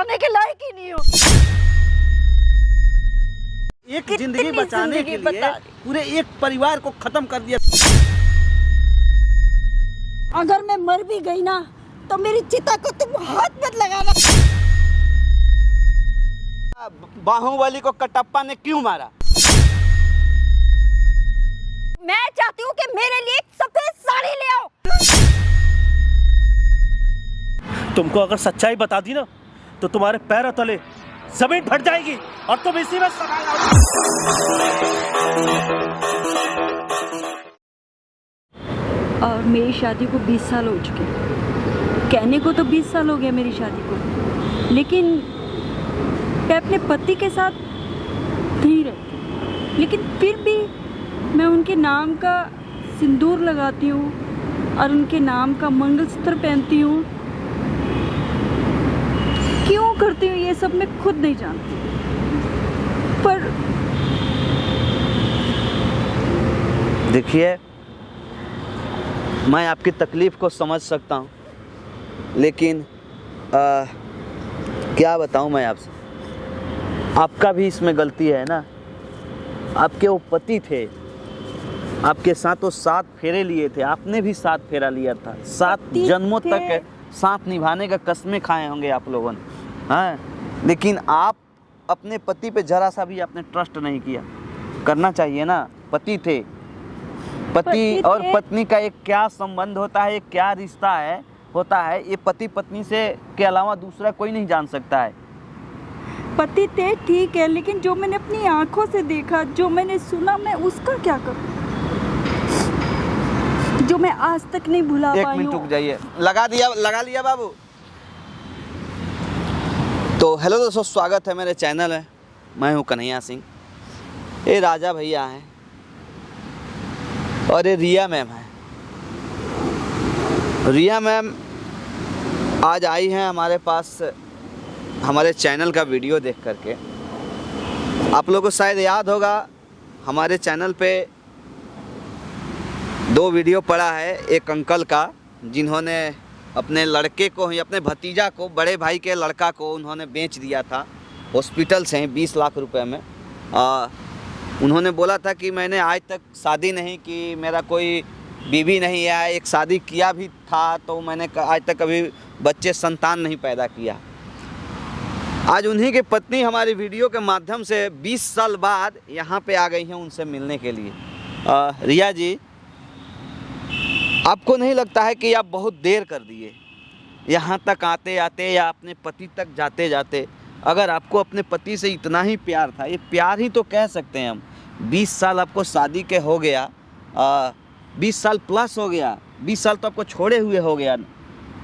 बचाने के लायक ही नहीं हो। एक जिंदगी बचाने के लिए पूरे एक परिवार को खत्म कर दिया। अगर मैं मर भी गई ना तो मेरी चिता को तुम हाथ मत लगाना। बाहुबली को कटप्पा ने क्यों मारा? मैं चाहती हूँ कि मेरे लिए एक सफेद साड़ी ले आओ। तुमको अगर सच्चाई बता दी ना तो तुम्हारे पैरों तले जमीन फट जाएगी और तुम इसी में समा जाओगे। और मेरी शादी को 20 साल हो चुके। कहने को तो 20 साल हो गया मेरी शादी को, लेकिन मैं अपने पति के साथ नहीं रहती। लेकिन फिर भी मैं उनके नाम का सिंदूर लगाती हूँ और उनके नाम का मंगलसूत्र पहनती हूँ। क्यों करती हूँ ये सब मैं खुद नहीं जानती, पर देखिए, मैं आपकी तकलीफ को समझ सकता हूँ, लेकिन क्या बताऊँ मैं आपसे, आपका भी इसमें गलती है ना। आपके वो पति थे, आपके साथ वो 7 फेरे लिए थे, आपने भी 7 फेरा लिया था। 7 जन्मों तक साथ निभाने का कसमें खाए होंगे आप लोगों ने, हाँ। लेकिन आप अपने पति पे जरा सा भी आपने ट्रस्ट नहीं किया। करना चाहिए ना, पति थे। पति और पत्नी का एक क्या संबंध होता है, एक क्या रिश्ता है होता है, ये पति पत्नी से के अलावा दूसरा कोई नहीं जान सकता है। पति थे ठीक है, लेकिन जो मैंने अपनी आंखों से देखा, जो मैंने सुना, मैं उसका क्या करूं? जो मैं आज तक नहीं भुला पाई हूं। 1 मिनट रुक जाइए, लगा लिया बाबू। तो हेलो दोस्तों, स्वागत है मेरे चैनल है। मैं हूं कन्हैया सिंह। ये राजा भैया हैं और ये रिया मैम है। रिया मैम आज आई हैं हमारे पास हमारे चैनल का वीडियो देख करके। आप लोगों को शायद याद होगा, हमारे चैनल पे 2 वीडियो पड़ा है। एक अंकल का, जिन्होंने अपने लड़के को ही, अपने भतीजा को, बड़े भाई के लड़का को उन्होंने बेच दिया था हॉस्पिटल से 20 लाख रुपए में। उन्होंने बोला था कि मैंने आज तक शादी नहीं की, मेरा कोई बीवी नहीं है, एक शादी किया भी था तो मैंने आज तक कभी बच्चे संतान नहीं पैदा किया। आज उन्हीं की पत्नी हमारी वीडियो के माध्यम से 20 साल बाद यहाँ पे आ गई हैं उनसे मिलने के लिए। रिया जी, आपको नहीं लगता है कि आप बहुत देर कर दिए यहाँ तक आते आते या अपने पति तक जाते जाते? अगर आपको अपने पति से इतना ही प्यार था, ये प्यार ही तो कह सकते हैं हम। 20 साल आपको शादी के हो गया, 20 साल प्लस हो गया, 20 साल तो आपको छोड़े हुए हो गया,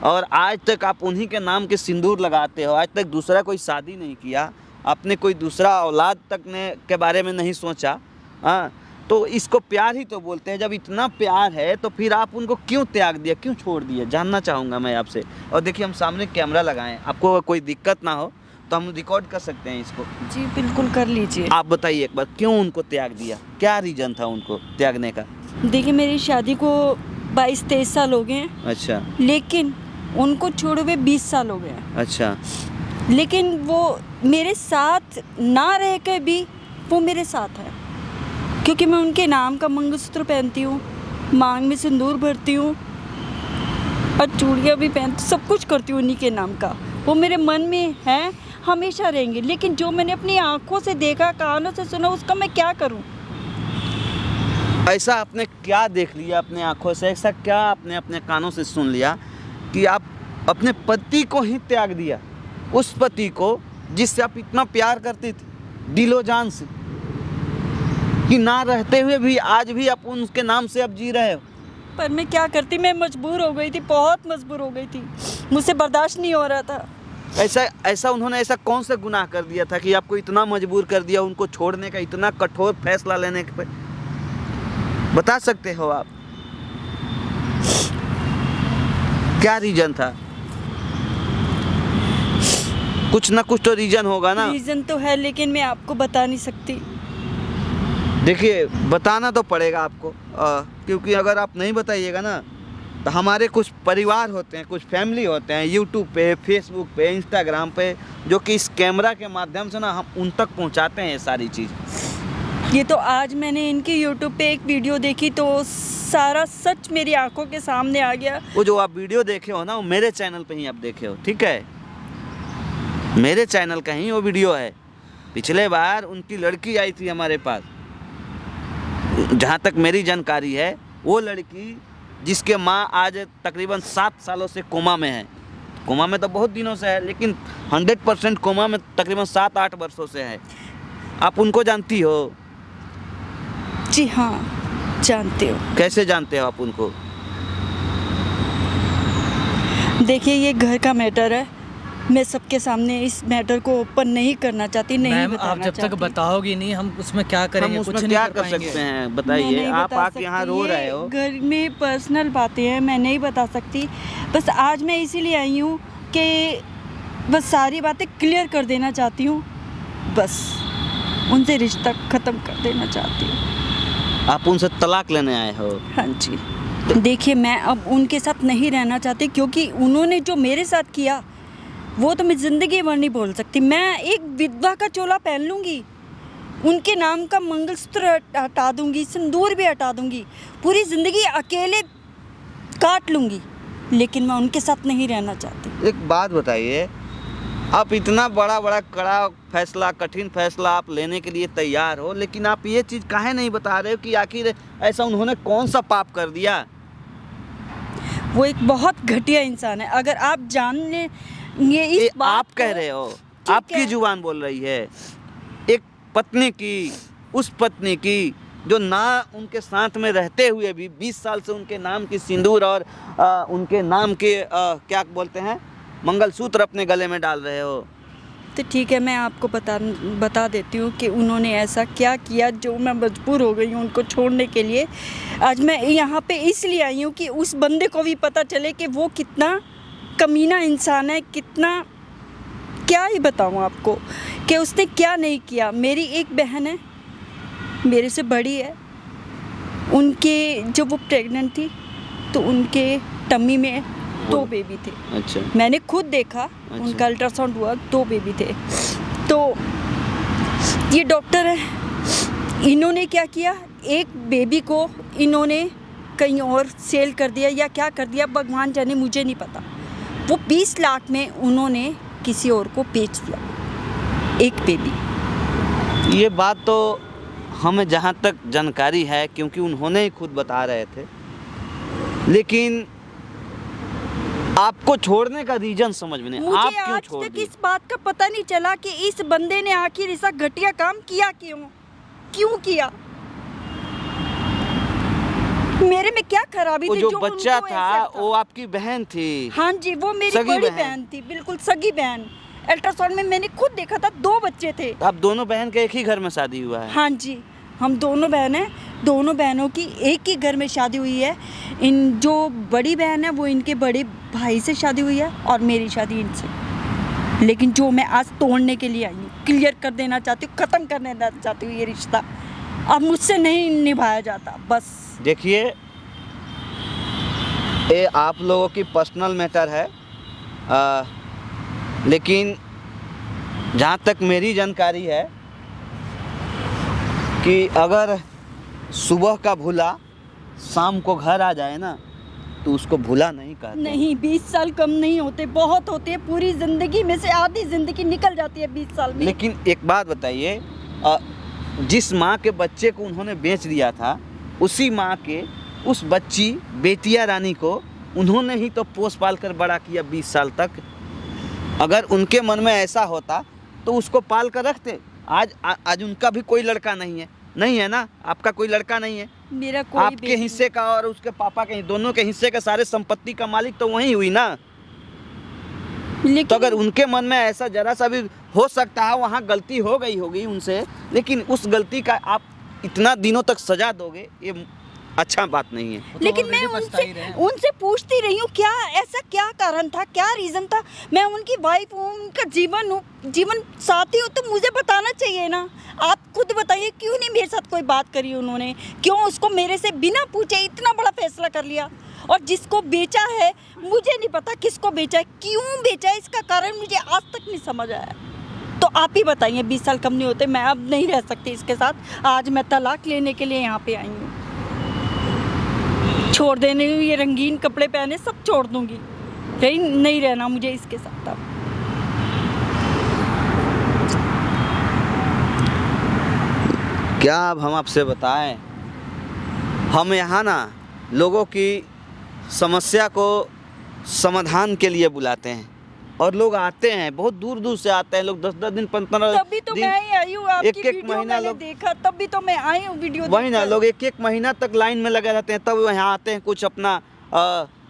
और आज तक आप उन्हीं के नाम के सिंदूर लगाते हो। आज तक दूसरा कोई शादी नहीं किया, आपने कोई दूसरा औलाद तक ने के बारे में नहीं सोचा, हाँ। तो इसको प्यार ही तो बोलते हैं। जब इतना प्यार है तो फिर आप उनको क्यों त्याग दिया, क्यों छोड़ दिया, जानना चाहूँगा मैं आपसे। और देखिए, हम सामने कैमरा लगाएं, आपको कोई दिक्कत ना हो तो हम रिकॉर्ड कर सकते हैं इसको। जी बिल्कुल कर लीजिए। आप बताइए एक बार, क्यों उनको त्याग दिया, क्या रीज़न था उनको त्यागने का? देखिए, मेरी शादी को 22-23 साल हो गए हैं। अच्छा। लेकिन उनको छोड़े हुए 20 साल हो गए हैं। अच्छा। लेकिन वो मेरे साथ ना रह के भी वो मेरे साथ है, क्योंकि मैं उनके नाम का मंगलसूत्र पहनती हूँ, मांग में सिंदूर भरती हूँ और चूड़ियाँ भी पहनती, सब कुछ करती हूँ उन्हीं के नाम का। वो मेरे मन में है, हमेशा रहेंगे। लेकिन जो मैंने अपनी आंखों से देखा, कानों से सुना, उसका मैं क्या करूँ? ऐसा आपने क्या देख लिया अपने आंखों से, ऐसा क्या आपने अपने कानों से सुन लिया कि आप अपने पति को ही त्याग दिया? उस पति को जिससे आप इतना प्यार करती थी दिलो जान से, कि ना रहते हुए भी आज भी आप उनके नाम से अब जी रहे हो। पर मैं क्या करती, मैं मजबूर हो गई थी, बहुत मजबूर हो गई थी, मुझसे बर्दाश्त नहीं हो रहा था। ऐसा उन्होंने ऐसा कौन सा गुनाह कर दिया था कि आपको इतना मजबूर कर दिया उनको छोड़ने का, इतना कठोर फैसला लेने पे? बता सकते हो आप क्या रीजन था? कुछ ना कुछ तो रीजन होगा ना। रीजन तो है, लेकिन मैं आपको बता नहीं सकती। देखिए, बताना तो पड़ेगा आपको, क्योंकि अगर आप नहीं बताइएगा ना तो हमारे कुछ परिवार होते हैं, कुछ फैमिली होते हैं, यूट्यूब पे, फेसबुक पे, इंस्टाग्राम पे, जो कि इस कैमरा के माध्यम से ना हम उन तक पहुंचाते हैं ये सारी चीज़। ये तो आज मैंने इनकी यूट्यूब पे एक वीडियो देखी तो सारा सच मेरी आंखों के सामने आ गया। वो जो आप वीडियो देखे हो ना, वो मेरे चैनल पे ही आप देखे हो, ठीक है? मेरे चैनल का ही वो वीडियो है। पिछले बार उनकी लड़की आई थी हमारे पास, जहाँ तक मेरी जानकारी है वो लड़की जिसके माँ आज तकरीबन 7 सालों से कोमा में है। कोमा में तो बहुत दिनों से है, लेकिन 100% कोमा में तकरीबन 7-8 वर्षों से है। आप उनको जानती हो? जी हाँ, जानते हो। कैसे जानते हो आप उनको? देखिए, ये घर का मैटर है, मैं सबके सामने इस मैटर को ओपन नहीं करना चाहती, नहीं मैम बताना आप जब तक चाहती। बताओगे नहीं हम उसमें क्या करेंगे? हम कुछ उसमें नहीं क्या कर कर पाएंगे। सकते हैं मैं बताइए? नहीं आप बता आके यहाँ सकती, रो ये रहे हो। घर में पर्सनल बातें हैं, मैं नहीं बता सकती। बस आज मैं इसीलिए आई हूँ कि बस सारी बातें क्लियर कर देना चाहती हूँ, बस उनसे रिश्ता ख़त्म कर देना चाहती हूँ। आप उनसे तलाक लेने आए हो? हाँ जी। देखिए, मैं अब उनके साथ नहीं रहना चाहती, क्योंकि उन्होंने जो मेरे साथ किया वो तो मैं ज़िंदगी भर नहीं भूल सकती। मैं एक विधवा का चोला पहन लूँगी, उनके नाम का मंगलसूत्र हटा दूँगी, सिंदूर भी हटा दूँगी, पूरी ज़िंदगी अकेले काट लूँगी, लेकिन मैं उनके साथ नहीं रहना चाहती। एक बात बताइए, आप इतना बड़ा कड़ा फैसला, कठिन फैसला आप लेने के लिए तैयार हो, लेकिन आप ये चीज़ काहे नहीं बता रहे हो कि आखिर ऐसा उन्होंने कौन सा पाप कर दिया? वो एक बहुत घटिया इंसान है। अगर आप जान लें ये इस बात आप को, कह रहे हो, ठीक आपकी है। जुबान बोल रही है। एक पत्नी की, उस पत्नी की जो ना उनके साथ में रहते हुए भी 20 साल से उनके नाम की सिंदूर और उनके नाम के क्या बोलते हैं, मंगलसूत्र अपने गले में डाल रहे हो। तो ठीक है, मैं आपको बता देती हूँ कि उन्होंने ऐसा क्या किया जो मैं मजबूर हो गई हूँ उनको छोड़ने के लिए। आज मैं यहाँ पे इसलिए आई हूँ कि उस बंदे को भी पता चले कि वो कितना कमीना इंसान है, कितना, क्या ही बताऊँ आपको कि उसने क्या नहीं किया। मेरी एक बहन है, मेरे से बड़ी है, उनके जब वो प्रेग्नेंट थी तो उनके टम्मी में 2 बेबी थे। अच्छा। मैंने खुद देखा, उनका अल्ट्रासाउंड हुआ, 2 बेबी थे। तो ये डॉक्टर है, इन्होंने क्या किया, एक बेबी को इन्होंने कहीं और सेल कर दिया या क्या कर दिया, भगवान जाने, मुझे नहीं पता। वो 20 लाख में उन्होंने किसी और को बेच दिया, एक बेबी। ये बात तो हमें जहाँ तक जानकारी है, क्योंकि उन्होंने ही खुद बता रहे थे, लेकिन आपको छोड़ने का रीजन समझ में नहीं। आप मुझे क्यों आज छोड़ तक दिए? इस बात का पता नहीं चला कि इस बंदे ने आखिर ऐसा घटिया काम किया क्यों किया। मेरे में क्या खराबी वो थी जो जो बच्चा उनको था ऐसा वो आपकी बहन थी? हाँ जी, वो मेरी सगी बड़ी बहन। बहन थी, बिल्कुल सगी बहन। अल्ट्रासाउंड में मैंने खुद देखा था, 2 बच्चे थे। आप दोनों बहन के एक ही घर में शादी हुआ है? हाँ जी, हम दोनों बहन हैं, दोनों बहनों की एक ही घर में शादी हुई है। इन जो बड़ी बहन है वो इनके बड़े भाई से शादी हुई है और मेरी शादी इनसे। लेकिन जो मैं आज तोड़ने के लिए आई हूँ, क्लियर कर देना चाहती हूँ, ख़त्म कर देना चाहती हूँ ये रिश्ता। अब मुझसे नहीं निभाया जाता, बस। देखिए, ये आप लोगों की पर्सनल मैटर है, लेकिन जहाँ तक मेरी जानकारी है कि अगर सुबह का भूला शाम को घर आ जाए ना, तो उसको भूला नहीं कहते। नहीं, 20 साल कम नहीं होते, बहुत होते हैं। पूरी ज़िंदगी में से आधी ज़िंदगी निकल जाती है 20 साल में। लेकिन एक बात बताइए, जिस माँ के बच्चे को उन्होंने बेच दिया था, उसी माँ के उस बच्ची बेटिया रानी को उन्होंने ही तो पोस पाल कर बड़ा किया 20 साल तक। अगर उनके मन में ऐसा होता तो उसको पाल कर रखते। आज उनका भी कोई लड़का नहीं है ना? आपका कोई लड़का नहीं है। मेरा कोई आपके हिस्से का और उसके पापा के, दोनों के हिस्से का सारे संपत्ति का मालिक तो वही हुई ना। लेकिन तो अगर उनके मन में ऐसा जरा सा भी हो सकता है, वहाँ गलती हो गई होगी उनसे, लेकिन उस गलती का आप इतना दिनों तक सजा दोगे, ये अच्छा बात नहीं है। लेकिन मैं उनसे पूछती रही हूँ, क्या ऐसा क्या कारण था, क्या रीज़न था। मैं उनकी वाइफ हूँ, उनका जीवन साथी हूँ, तो मुझे बताना चाहिए ना। आप खुद बताइए, क्यों नहीं मेरे साथ कोई बात करी उन्होंने, क्यों उसको मेरे से बिना पूछे इतना बड़ा फैसला कर लिया। और जिसको बेचा है मुझे नहीं पता किसको बेचा है, क्यों बेचा है, इसका कारण मुझे आज तक नहीं समझ आया। तो आप ही बताइए, 20 साल कम नहीं होते, मैं अब नहीं रह सकती इसके साथ। आज मैं तलाक लेने के लिए यहाँ पे आई हूँ, छोड़ देने, ये रंगीन कपड़े पहने सब छोड़ दूँगी, यही नहीं रहना मुझे इसके साथ अब। क्या अब हम आपसे बताएं, हम यहाँ ना लोगों की समस्या को समाधान के लिए बुलाते हैं और लोग आते हैं, बहुत दूर दूर से आते हैं लोग, 10-10 दिन 15 तभी तो मैं ही आई हूँ, आपकी एक-एक वीडियो महीना मैंने लोग देखा, तभी तो मैं आई हूँ वीडियो वही ना, देखकर। लोग 1-1 महीना तक लाइन में लगे रहते हैं, तब यहाँ आते हैं कुछ अपना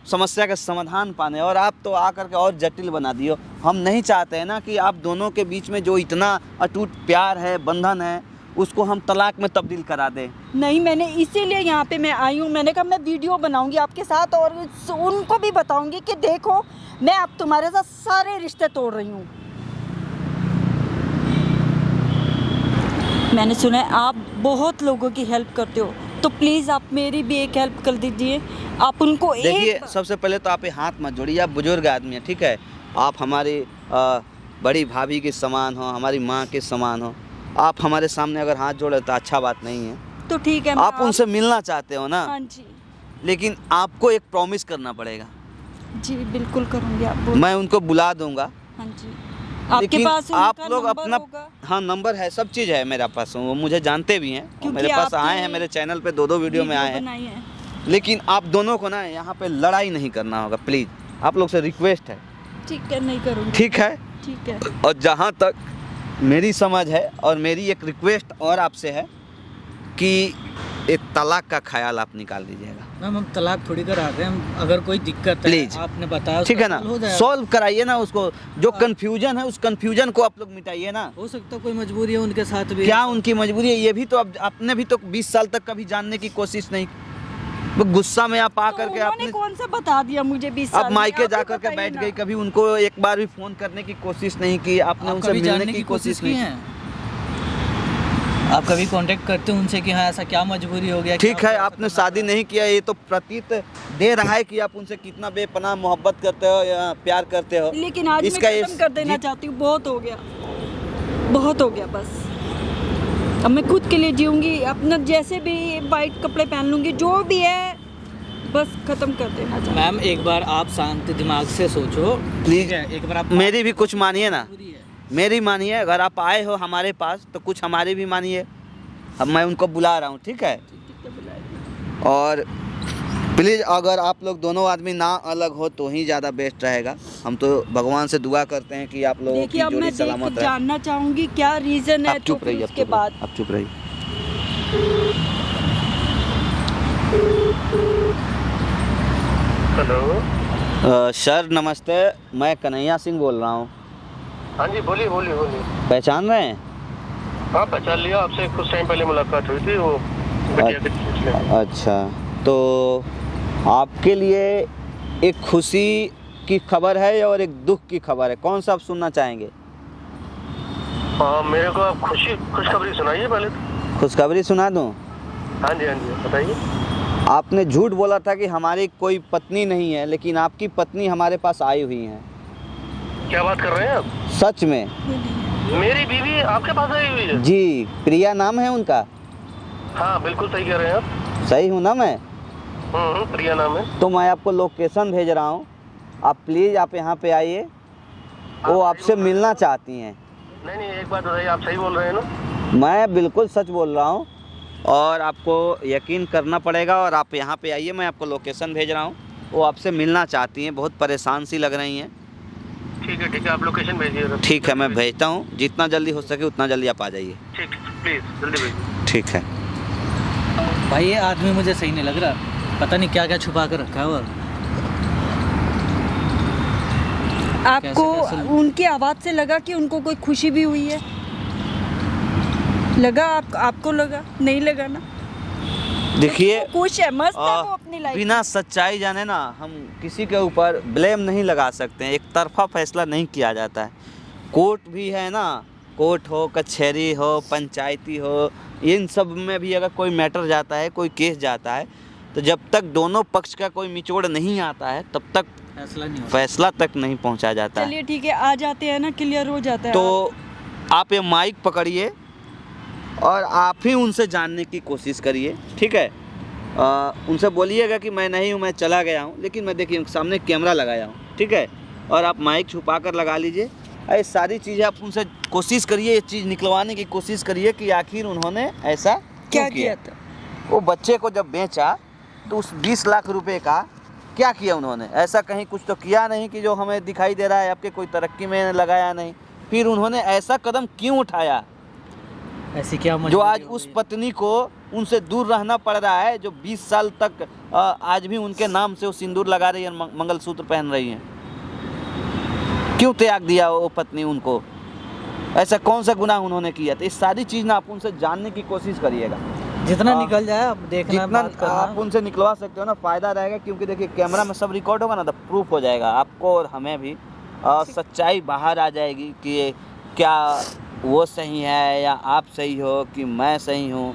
समस्या का समाधान पाने, और आप तो आकर के और जटिल बना दियो। हम नहीं चाहते हैं ना कि आप दोनों के बीच में जो इतना अटूट प्यार है, बंधन है, उसको हम तलाक में तब्दील करा दें। नहीं, मैंने इसीलिए यहाँ पे मैं आई हूँ, मैंने कहा मैं वीडियो बनाऊंगी आपके साथ और उनको भी बताऊंगी कि देखो मैं अब तुम्हारे साथ सारे रिश्ते तोड़ रही हूँ। मैंने सुना है आप बहुत लोगों की हेल्प करते हो, तो प्लीज़ आप मेरी भी एक हेल्प कर दीजिए। आप उनको देखिए, सबसे पहले तो आप ये हाथ मत जोड़िए, आप बुजुर्ग आदमी हैं, ठीक है, आप हमारी बड़ी भाभी के समान हो, हमारी माँ के समान हो, आप हमारे सामने अगर हाथ जोड़े तो अच्छा बात नहीं है। तो ठीक है, आप उनसे मिलना चाहते हो ना? हाँ जी, लेकिन आपको एक प्रॉमिस करना पड़ेगा। जी बिल्कुल करूँगी, आप मैं उनको बुला दूंगा। हाँ जी, आपके लेकिन पास आप उनका लोग नंबर अपना होगा? हाँ, नंबर है, सब चीज़ है मेरे पास, वो मुझे जानते भी हैं, वो क्योंकि मेरे पास आपने आए हैं, मेरे चैनल पे 2-2 वीडियो में आए हैं। बनाई है। लेकिन आप दोनों को ना यहाँ पे लड़ाई नहीं करना होगा, प्लीज़, आप लोग से रिक्वेस्ट है। ठीक है, नहीं करूँगी। ठीक है? ठीक है। और जहाँ तक मेरी समझ है और मेरी एक रिक्वेस्ट और आपसे है कि एक तलाक का ख्याल आप निकाल दीजिएगा। मैम हम तलाक थोड़ी करा रहे हैं, हम अगर कोई दिक्कत है Please. आपने बताया ठीक है ना, हो जाएगा। सॉल्व कराइए ना उसको, जो कंफ्यूजन है उस कंफ्यूजन को आप लोग मिटाइए ना। हो सकता है कोई मजबूरी है उनके साथ भी। क्या उनकी मजबूरी है, ये भी तो अब आपने भी तो 20 साल तक कभी जानने की कोशिश नहीं, वो गुस्सा में आप आ तो करके उन्होंने आपने कौन सा बता दिया मुझे 20 साल अब में? मायके आप ही जा करके बताइए बैठ ना। गई, कभी उनको एक बार भी फोन करने की कोशिश नहीं की, आपने आप उनसे कभी मिलने जानने की कोशिश की नहीं है? आप कभी कांटेक्ट करते हो उनसे कि हाँ ऐसा क्या मजबूरी हो गया? ठीक क्या है, हो गया, आपने ऐसा शादी नहीं किया, ये तो प्रतीत दे रहा है कि आप उनसे कितना बेपनाह मोहब्बत करते हो या प्यार करते हो। लेकिन आज इसका मैं खत्म कर देना चाहती हूँ, बहुत हो गया, बहुत हो गया बस। अब मैं खुद के लिए जीऊंगी, अपना जैसे भी वाइट कपड़े पहन लूंगी, जो भी है बस खत्म कर देना चाहती हूँ। मैम एक बार आप शांत दिमाग से सोचो, प्लीज, एक बार आप मेरी भी कुछ मानिए ना, मजबूरी है। मेरी मानिए, अगर आप आए हो हमारे पास तो कुछ हमारी भी मानिए। अब मैं उनको बुला रहा हूँ, ठीक है? और प्लीज़ अगर आप लोग दोनों आदमी ना अलग हो तो ही ज़्यादा बेस्ट रहेगा। हम तो भगवान से दुआ करते हैं कि आप लोगों की देखिए अब जोड़ी मैं सलामत रहे। जानना चाहूंगी क्या रीजन है, आप चुप तो रहिए, फिर आप उसके चुप बाद रहिए, आप चुप रहिए। हेलो सर नमस्ते, मैं कन्हैया सिंह बोल रहा हूँ। हाँ जी, बोलिए बोलिए बोलिए। पहचान रहे हैं? हाँ पहचान लिया, आपसे कुछ टाइम पहले मुलाकात हुई थी, वो बिटिया के सिलसिले में। अच्छा, तो आपके लिए एक खुशी की खबर है और एक दुख की खबर है, कौन सा आप सुनना चाहेंगे? हाँ मेरे को आप खुशखबरी सुनाइए पहले तो। खुशखबरी सुना दूँ? हाँ जी बताइए। आपने झूठ बोला था कि हमारी कोई पत्नी नहीं है, लेकिन आपकी पत्नी हमारे पास आई हुई है। क्या बात कर रहे हैं आप? सच में? मेरी बीवी आपके पास आई हुई है? जी, प्रिया नाम है उनका। हाँ बिल्कुल सही कह रहे हैं आप। सही हूँ ना मैं? प्रिया नाम है। तो मैं आपको लोकेशन भेज रहा हूँ, आप प्लीज़ आप यहाँ पे आइए, वो आपसे मिलना चाहती हैं। नहीं एक बात बताइए, आप सही बोल रहे हैं ना? मैं बिल्कुल सच बोल रहा हूँ और आपको यकीन करना पड़ेगा, और आप यहाँ पे आइए, मैं आपको लोकेशन भेज रहा हूँ, वो आपसे मिलना चाहती हैं, बहुत परेशान सी लग रही हैं। ठीक है आप लोकेशन भेजिए। ठीक है, मैं भेजता हूँ, जितना जल्दी हो सके उतना जल्दी आप आ जाइए। ठीक, प्लीज़ जल्दी भेजिए। ठीक है। भाई ये आदमी मुझे सही नहीं लग रहा, पता नहीं क्या क्या छुपा कर रखा है। और आपको कैसे? उनकी आवाज़ से लगा कि उनको कोई खुशी भी हुई है? लगा आपको लगा? नहीं लगा ना? देखिए, वो खुश है, मस्त है वो अपनी लाइफ। बिना सच्चाई जाने ना हम किसी के ऊपर ब्लेम नहीं लगा सकते हैं, एक तरफा फैसला नहीं किया जाता है। कोर्ट भी है ना, कोर्ट हो, कचहरी हो, पंचायती हो, इन सब में भी अगर कोई मैटर जाता है, कोई केस जाता है, तो जब तक दोनों पक्ष का कोई निचोड़ नहीं आता है तब तक फैसला नहीं होता। फैसला तक नहीं पहुंचा जाता है। चलिए ठीक है, आ जाते हैं ना, क्लियर हो जाता है। तो आप ये माइक पकड़िए और आप ही उनसे जानने की कोशिश करिए, ठीक है। उनसे बोलिएगा कि मैं नहीं हूँ, मैं चला गया हूँ, लेकिन मैं देखिए सामने कैमरा लगाया हूँ, ठीक है। और आप माइक छुपा कर लगा लीजिए। ये सारी चीज़ें आप उनसे कोशिश करिए, ये चीज़ निकलवाने की कोशिश करिए कि आखिर उन्होंने ऐसा क्या क्यों किया था? वो बच्चे को जब बेचा तो उस 20 लाख रुपए का क्या किया उन्होंने? ऐसा कहीं कुछ तो किया नहीं कि जो हमें दिखाई दे रहा है, आपके कोई तरक्की में लगाया नहीं। फिर उन्होंने ऐसा कदम क्यों उठाया ऐसी क्या जो मजबूरी आज हो उस गई? उनसे को उनसे दूर रहना पड़ रहा है, जो 20 साल तक आज भी उनके नाम से वो सिंदूर लगा रही है, मंगलसूत्र पहन रही हैं? क्यों त्याग दिया वो पत्नी उनको? ऐसा कौन सा गुनाह उन्होंने किया था? इस सारी चीज़ ना आप उनसे जानने की कोशिश करिएगा। जितना हाँ। निकल जाए अब देखना, जितना बात करना। आप उनसे निकलवा सकते हो ना, फ़ायदा रहेगा, क्योंकि देखिए कैमरा में सब रिकॉर्ड होगा ना, तो प्रूफ हो जाएगा आपको और हमें भी। सच्चाई बाहर आ जाएगी कि ये क्या वो सही है या आप सही हो कि मैं सही हूँ,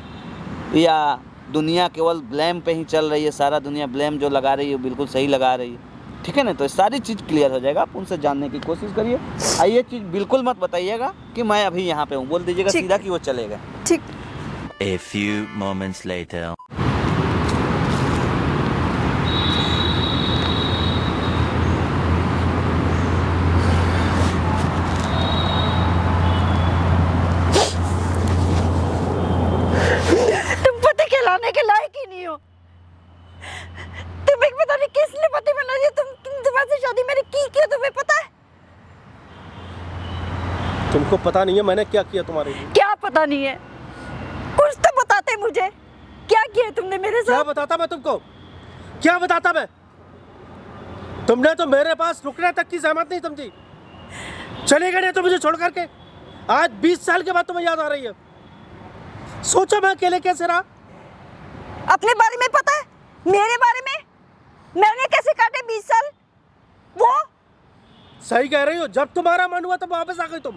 या दुनिया केवल ब्लेम पे ही चल रही है। सारा दुनिया ब्लेम जो लगा रही है बिल्कुल सही लगा रही है, ठीक है ना। तो सारी चीज़ क्लियर हो जाएगा, आप उनसे जानने की कोशिश करिए। ये चीज़ बिल्कुल मत बताइएगा कि मैं अभी यहाँ पे हूँ, बोल दीजिएगा ठीक। सीधा कि वो चलेगा। ठीक। A few moments later. तुम पति कहलाने के लायक ही नहीं हो। तुम्हें पता नहीं किसने पति बना दिया। तुम्हारे शादी मैंने की क्यों, तुम्हें पता है? तुमको पता नहीं है मैंने क्या किया तुम्हारे लिए? क्या पता नहीं है? कुछ तो बताते मुझे, क्या किया तुमने मेरे क्या साथ? बताता मैं तुमको? क्या बताता मैं? तुमने तो मेरे पास रुकने तक की सहमत नहीं समझी, चले गए नहीं तो मुझे छोड़ करके। आज 20 साल के बाद तुम्हें याद आ रही है। सोचो मैं अकेले कैसे रहा। अपने बारे में पता है, मेरे बारे में मैंने कैसे काटे 20 साल? वो सही कह रही हो, जब तुम्हारा मन हुआ तब वापस आ गई तुम।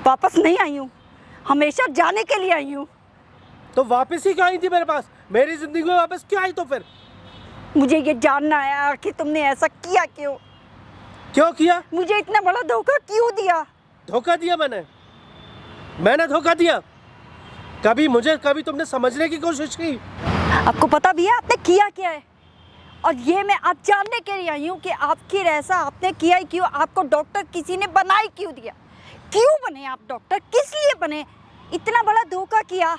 वापस नहीं आई हूँ, हमेशा जाने के लिए आई हूँ। तो वापस ही क्यों आई थी मेरे पास? मेरी जिंदगी में वापस क्यों आई? तो फिर मुझे ये जानना है आखिर तुमने ऐसा किया क्यों? क्यों किया? मुझे इतना बड़ा धोखा क्यों दिया? धोखा दिया मैंने धोखा दिया? कभी तुमने समझने की कोशिश की? आपको पता भी है आपने किया क्या है? और ये मैं आप जानने के लिए आई हूँ कि आखिर ऐसा आपने किया ही क्यों? आपको डॉक्टर किसी ने बना ही क्यों दिया? क्यों बने आप डॉक्टर? किस लिए बने? इतना बड़ा धोखा किया,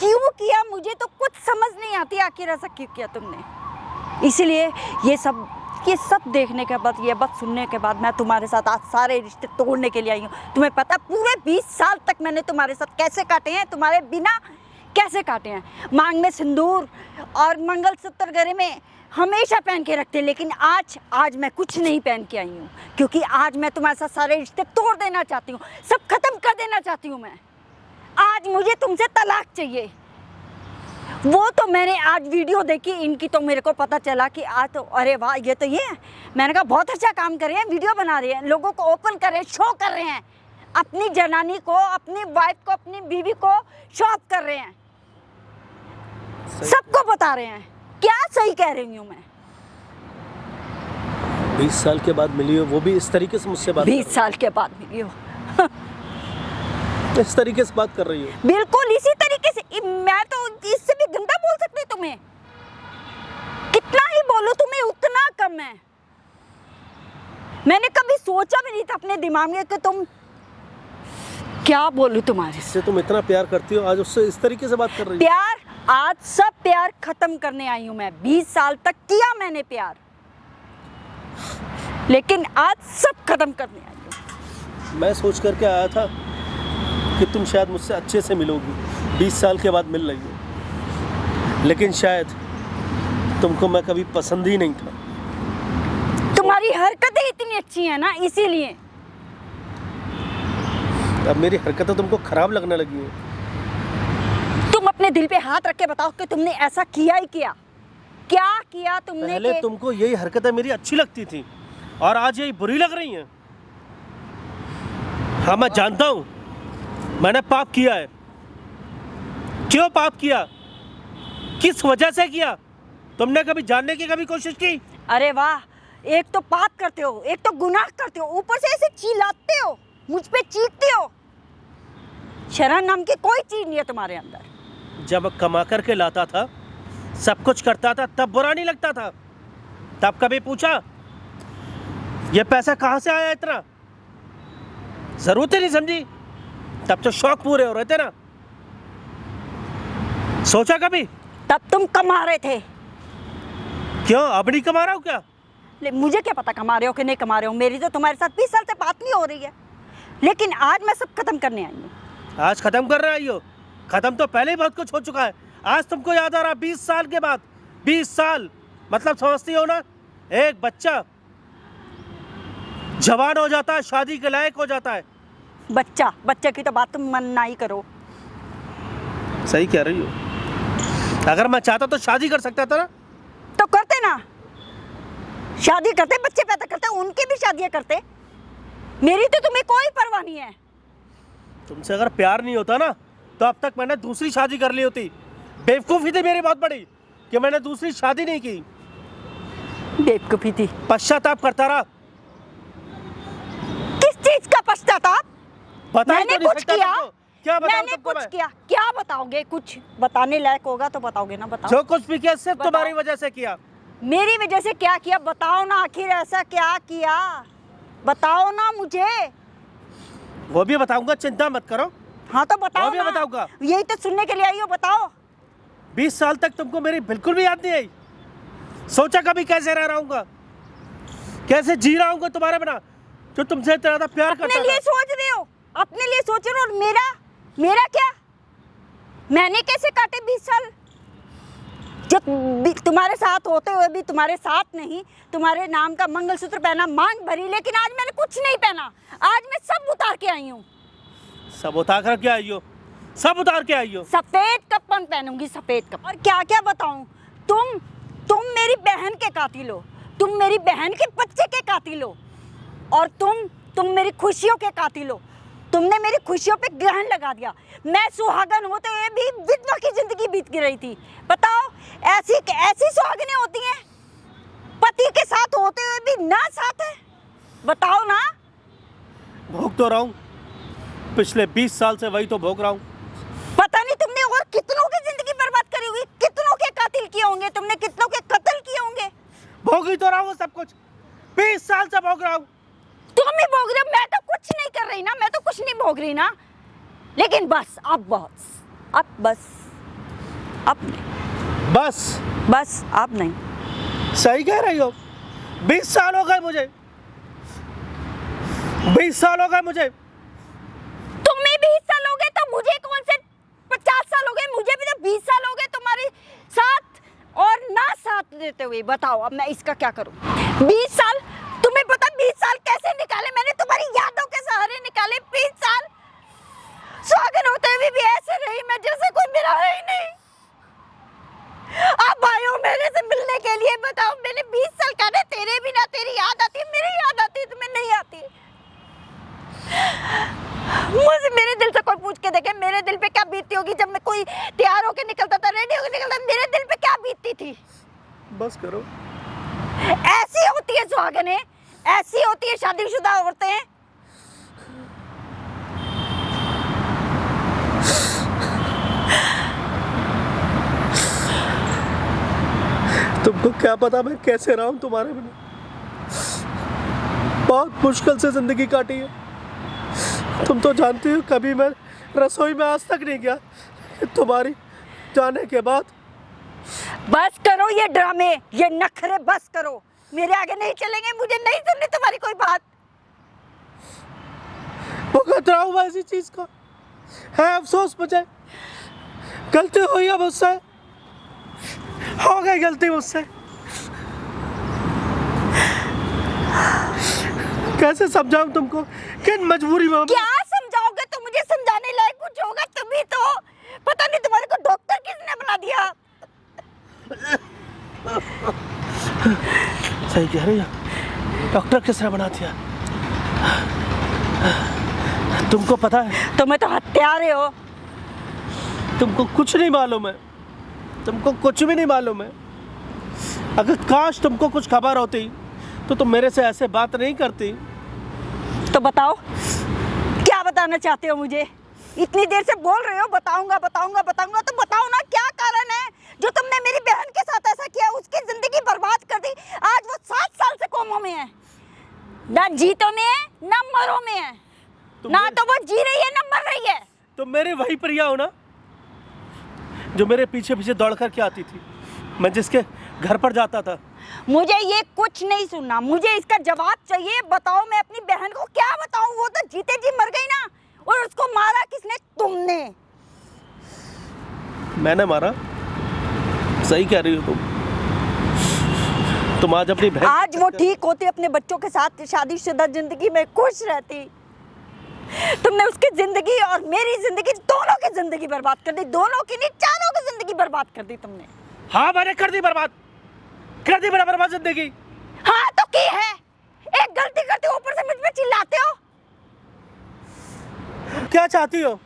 क्यों किया? मुझे तो कुछ समझ नहीं आती आखिर ऐसा क्यों किया तुमने। इसलिए ये सब देखने के बाद, ये बात सुनने के बाद मैं तुम्हारे साथ आज सारे रिश्ते तोड़ने के लिए आई हूँ। तुम्हें पता पूरे 20 साल तक मैंने तुम्हारे साथ कैसे काटे हैं, तुम्हारे बिना कैसे काटे हैं। मांग में सिंदूर और मंगलसूत्र गले में हमेशा पहन के रखते, लेकिन आज मैं कुछ नहीं पहन के आई हूँ, क्योंकि आज मैं तुम्हारे साथ सारे रिश्ते तोड़ देना चाहती हूँ, सब खत्म कर देना चाहती हूँ मैं। आज मुझे तुमसे तलाक चाहिए। वो तो मैंने आज वीडियो देखी इनकी, तो मेरे को पता चला कि आज तो अरे वाह ये तो ये है। मैंने कहा बहुत अच्छा काम कर रहे हैं, वीडियो बना रहे हैं, लोगों को ओपन कर रहे हैं, शो कर रहे हैं, अपनी जनानी को, अपनी वाइफ को, अपनी बीवी को शो ऑफ कर रहे हैं, सबको बता रहे हैं। क्या सही कह रही हूँ मैं? 20 साल के बाद मिली हो, वो भी इस तरीके से मुझसे बात 20 साल के बाद मिली हो। इस तरीके से बात कर रही हो? बिल्कुल इसी तरीके से। मैं तो इससे भी गंदा बोल सकती तुम्हें। कितना ही बोलूं तुम्हें उतना कम है। मैंने कभी सोचा भी नहीं था अपने दिमाग में कि तुम, क्या बोलूं तुम्हारे से। इससे तुम इतना प्यार करती हो, आज उससे इस तरीके से बात कर रही हो? प्यार, आज सब प्यार खत्म करने आई हूं मैं। 20 साल तक किया मैंने प्यार, लेकिन आज सब खत्म करने आई हूं। मैं सोच करके आया था कि तुम शायद मुझसे अच्छे से मिलोगी, 20 साल के बाद मिल रही हो, लेकिन शायद तुमको मैं कभी पसंद ही नहीं था। तुम्हारी हरकतें इतनी अच्छी हैं ना, इसीलिए। अब मेरी हरकतें तुमको खराब लगने लगी है। तुम अपने दिल पे हाथ रख के बताओ कि तुमने ऐसा किया ही किया। क्या किया तुमने? पहले के... तुमको यही हरकतें मेरी अच्छी लगती थी और आज यही बुरी लग रही हैं। हाँ मैं जानता हूँ मैंने पाप किया है। क्यों पाप किया? किस वजह से किया? तुमने कभी जानने की कभी कोशिश की? अरे वाह, एक तो पाप करते हो, एक तो गुनाह करते हो, ऊपर से ऐसे चिल्लाते हो, मुझ पे चीखते हो। शर्म नाम की कोई चीज नहीं है तुम्हारे अंदर। जब कमा करके लाता था, सब कुछ करता था, तब बुरा नहीं लगता था? तब कभी पूछा ये पैसा कहाँ से आया इतना? जरूरत ही नहीं समझी? तब तो शौक पूरे हो रहे थे ना। सोचा कभी? तब तुम कमा रहे थे। क्यों अब नहीं कमा रहा हूँ क्या? मुझे क्या पता कमा रहे हो कि नहीं कमा रहे हो, मेरी तो तुम्हारे साथ 20 साल से बात नहीं हो रही है। लेकिन आज मैं सब खत्म करने आई हूँ। आज खत्म कर रहा हो? खत्म तो पहले ही बहुत कुछ हो चुका है। आज तुमको याद आ रहा 20 साल के बाद? 20 साल मतलब समझती हो ना? एक बच्चा जवान हो जाता है, शादी के लायक हो जाता है। बच्चे की तो बात तुम मन ना ही करो। सही कह रही हो। अगर मैं चाहता तो शादी कर सकता था ना। तो करते ना, शादी करते, बच्चे पैदा करते, उनकी भी शादियां करते। मेरी तो तुम्हें कोई परवाह नहीं है। तुमसे अगर प्यार नहीं होता ना तो अब तक मैंने दूसरी शादी कर ली होती। बेवकूफ़ी थी मेरी बहुत बड़ी कि मैंने दूसरी शादी नहीं की। बेवकूफी थी। पश्चाताप करता रहा। किस चीज का पश्चाताप? बता ही मैंने तो नहीं कुछ सकता किया? तुमको। क्या बताऊं मैंने तुमको कुछ मैं? किया? क्या बताओगे? कुछ बताने लायक होगा तो बताओगे ना। बताओ। जो कुछ भी किया सिर्फ बताओ। तुम्हारी वजह से किया। मेरी वजह से क्या किया बताओ ना, आखिर ऐसा क्या किया बताओ ना मुझे। वो भी बताऊंगा, चिंता मत करो। हाँ तो बताओ वो भी ना। बताऊंगा। यही तो सुनने के लिए आई हो, बताओ। 20 साल तक तुमको मेरी बिल्कुल भी याद नहीं आई? सोचा कभी कैसे रह रहा हूँगा, कैसे जी रहा हूँगा तुम्हारे बिना, जो तुमसे इतना ज्यादा प्यार अपने करता लिए था। सोच रहे हो, अपने लिए सोच रहे हो। और मेरा क्या? मैंने कैसे काटे 20 साल? जो तुम्हारे साथ होते हुए भी तुम्हारे साथ नहीं, तुम्हारे नाम का मंगलसूत्र पहना, मांग भरी, लेकिन आज मैंने कुछ नहीं पहना। आज मैं सब उतार के आई हूँ। सब उतार कर के आई हो? सब उतार के आई हो? सफेद कफन पहनूंगी, सफेद कफन। और क्या क्या बताऊं? तुम मेरी बहन के कातिल हो, तुम मेरी बहन के बच्चे के कातिल हो, और तुम मेरी खुशियों के कातिल हो। तुमने मेरी खुशियों पे ग्रहण लगा दिया। मैं सुहागन होते हुए भी विधवा की जिंदगी बीत रही थी। बताओ, ऐसी सुहागनें होती हैं पति के साथ होते हुए भी ना साथ है? बताओ ना। भोग तो रहा हूँ, पिछले 20 साल से वही तो भोग रहा हूँ। पता नहीं तुमने और कितनों की जिंदगी बर्बाद करी होगी, कितनों के कातिल किए होंगे तुमने, कितनों के कत्ल किए होंगे। भोग ही तो रहा हूँ सब कुछ। 20 साल से भोग रहा हूँ। तुम ही भोग रहे हो, मैं तो कुछ नहीं कर रही ना, मैं तो कुछ नहीं भोग रही ना। लेकिन बस अब बस अब नहीं। सही कह रही हो। 20 साल हो गए मुझे, 20 साल हो गए मुझे। तुम्हें 20 साल हो गए तो मुझे कौन से 50 साल हो गए? मुझे भी तो 20 साल हो गए तुम्हारे साथ और ना साथ देते हुए। बताओ अब मैं इसका क्या करूं? 20 साल, तुम्हें पता 20 साल कैसे निकाले मैंने? तुम्हारी यादों के सहारे निकाले 20 साल। सुहागन होते हुए भी ऐसे रही मैं जैसे कोई मेरा है ही नहीं। अब आए हो मेरे से मिलने के लिए। बताओ, मैंने 20 साल काटे, तेरे भी ना, तेरी याद आती है, मेरी याद आती है, तुम्हें नहीं आती। मुझे मेरे दिल से कोई पूछ के देखे, मेरे दिल पे क्या बीतती होगी जब मैं कोई तैयार होके निकलता था, रेडी होके निकलता था, मेरे दिल पे क्या बीतती थी। बस करो। ऐसी होती है सुहागनें, ऐसी होती है शादीशुदा औरतें। तुमको क्या पता मैं कैसे रहा हूं तुम्हारे बिना। बहुत मुश्किल से जिंदगी काटी है। तुम तो जानती हो कभी मैं रसोई में आज तक नहीं गया। तुम्हारी जाने के बाद बस करो ये ड्रामे, ये नखरे बस करो। मेरे आगे नहीं चलेंगे, मुझे नहीं सुननी तुम्हारी कोई बात। भुगत रहा हूँ ऐसी चीज का। है अफसोस मुझे, गलती हुई है मुझसे, हो गई गलती मुझसे। कैसे समझाऊं तुमको, किन मजबूरी में। क्या समझाओगे? तो मुझे समझाने लायक कुछ होगा तभी तो। पता नहीं तुम्हारे को डॉक्टर किसने बना दिया। सही कह रही है, डॉक्टर किसने बना दिया? तुमको पता है, तुम्हें तो हत्यारे हो। तुमको कुछ नहीं मालूम है, तुमको कुछ भी नहीं मालूम है। अगर काश तुमको कुछ खबर होती तो तुम मेरे से ऐसे बात नहीं करती। तो बताओ, क्या बताना चाहते हो मुझे? इतनी देर से बोल रहे हो बताऊंगा बताऊंगा बताऊंगा, तो बताओ ना क्या कारण है जो तुमने मेरी बहन के साथ ऐसा किया, उसकी जिंदगी बर्बाद कर दी। आज वो 7 साल से कोमा में है, ना जीतों में है ना मरो में है, ना तो वो जी रही है ना मर रही है। तुम मेरी वही प्रिया हो ना जो मेरे पीछे पीछे दौड़ कर के आती थी, मैं जिसके घर पर जाता था। मुझे ये कुछ नहीं सुनना, मुझे इसका जवाब चाहिए। बताओ, मैं अपनी बहन को क्या बताऊं? वो तो जीते जी मर गई ना, और उसको मारा किसने? तुमने। मैंने मारा? सही कह रही हो तुम आज अपनी बहन। आज वो ठीक होती, अपने बच्चों के साथ शादीशुदा जिंदगी में खुश रहती। तुमने उसकी जिंदगी और मेरी जिंदगी, दोनों की जिंदगी बर्बाद कर दी। दोनों की नहीं, चारों की जिंदगी बर्बाद कर दी तुमने। हाँ, मैंने कर दी बर्बाद, कर दी मेरा बर्बाद जिंदगी। हाँ तो की है, एक गलती करते हो ऊपर से मुझ पे चिल्लाते हो। क्या चाहती हो?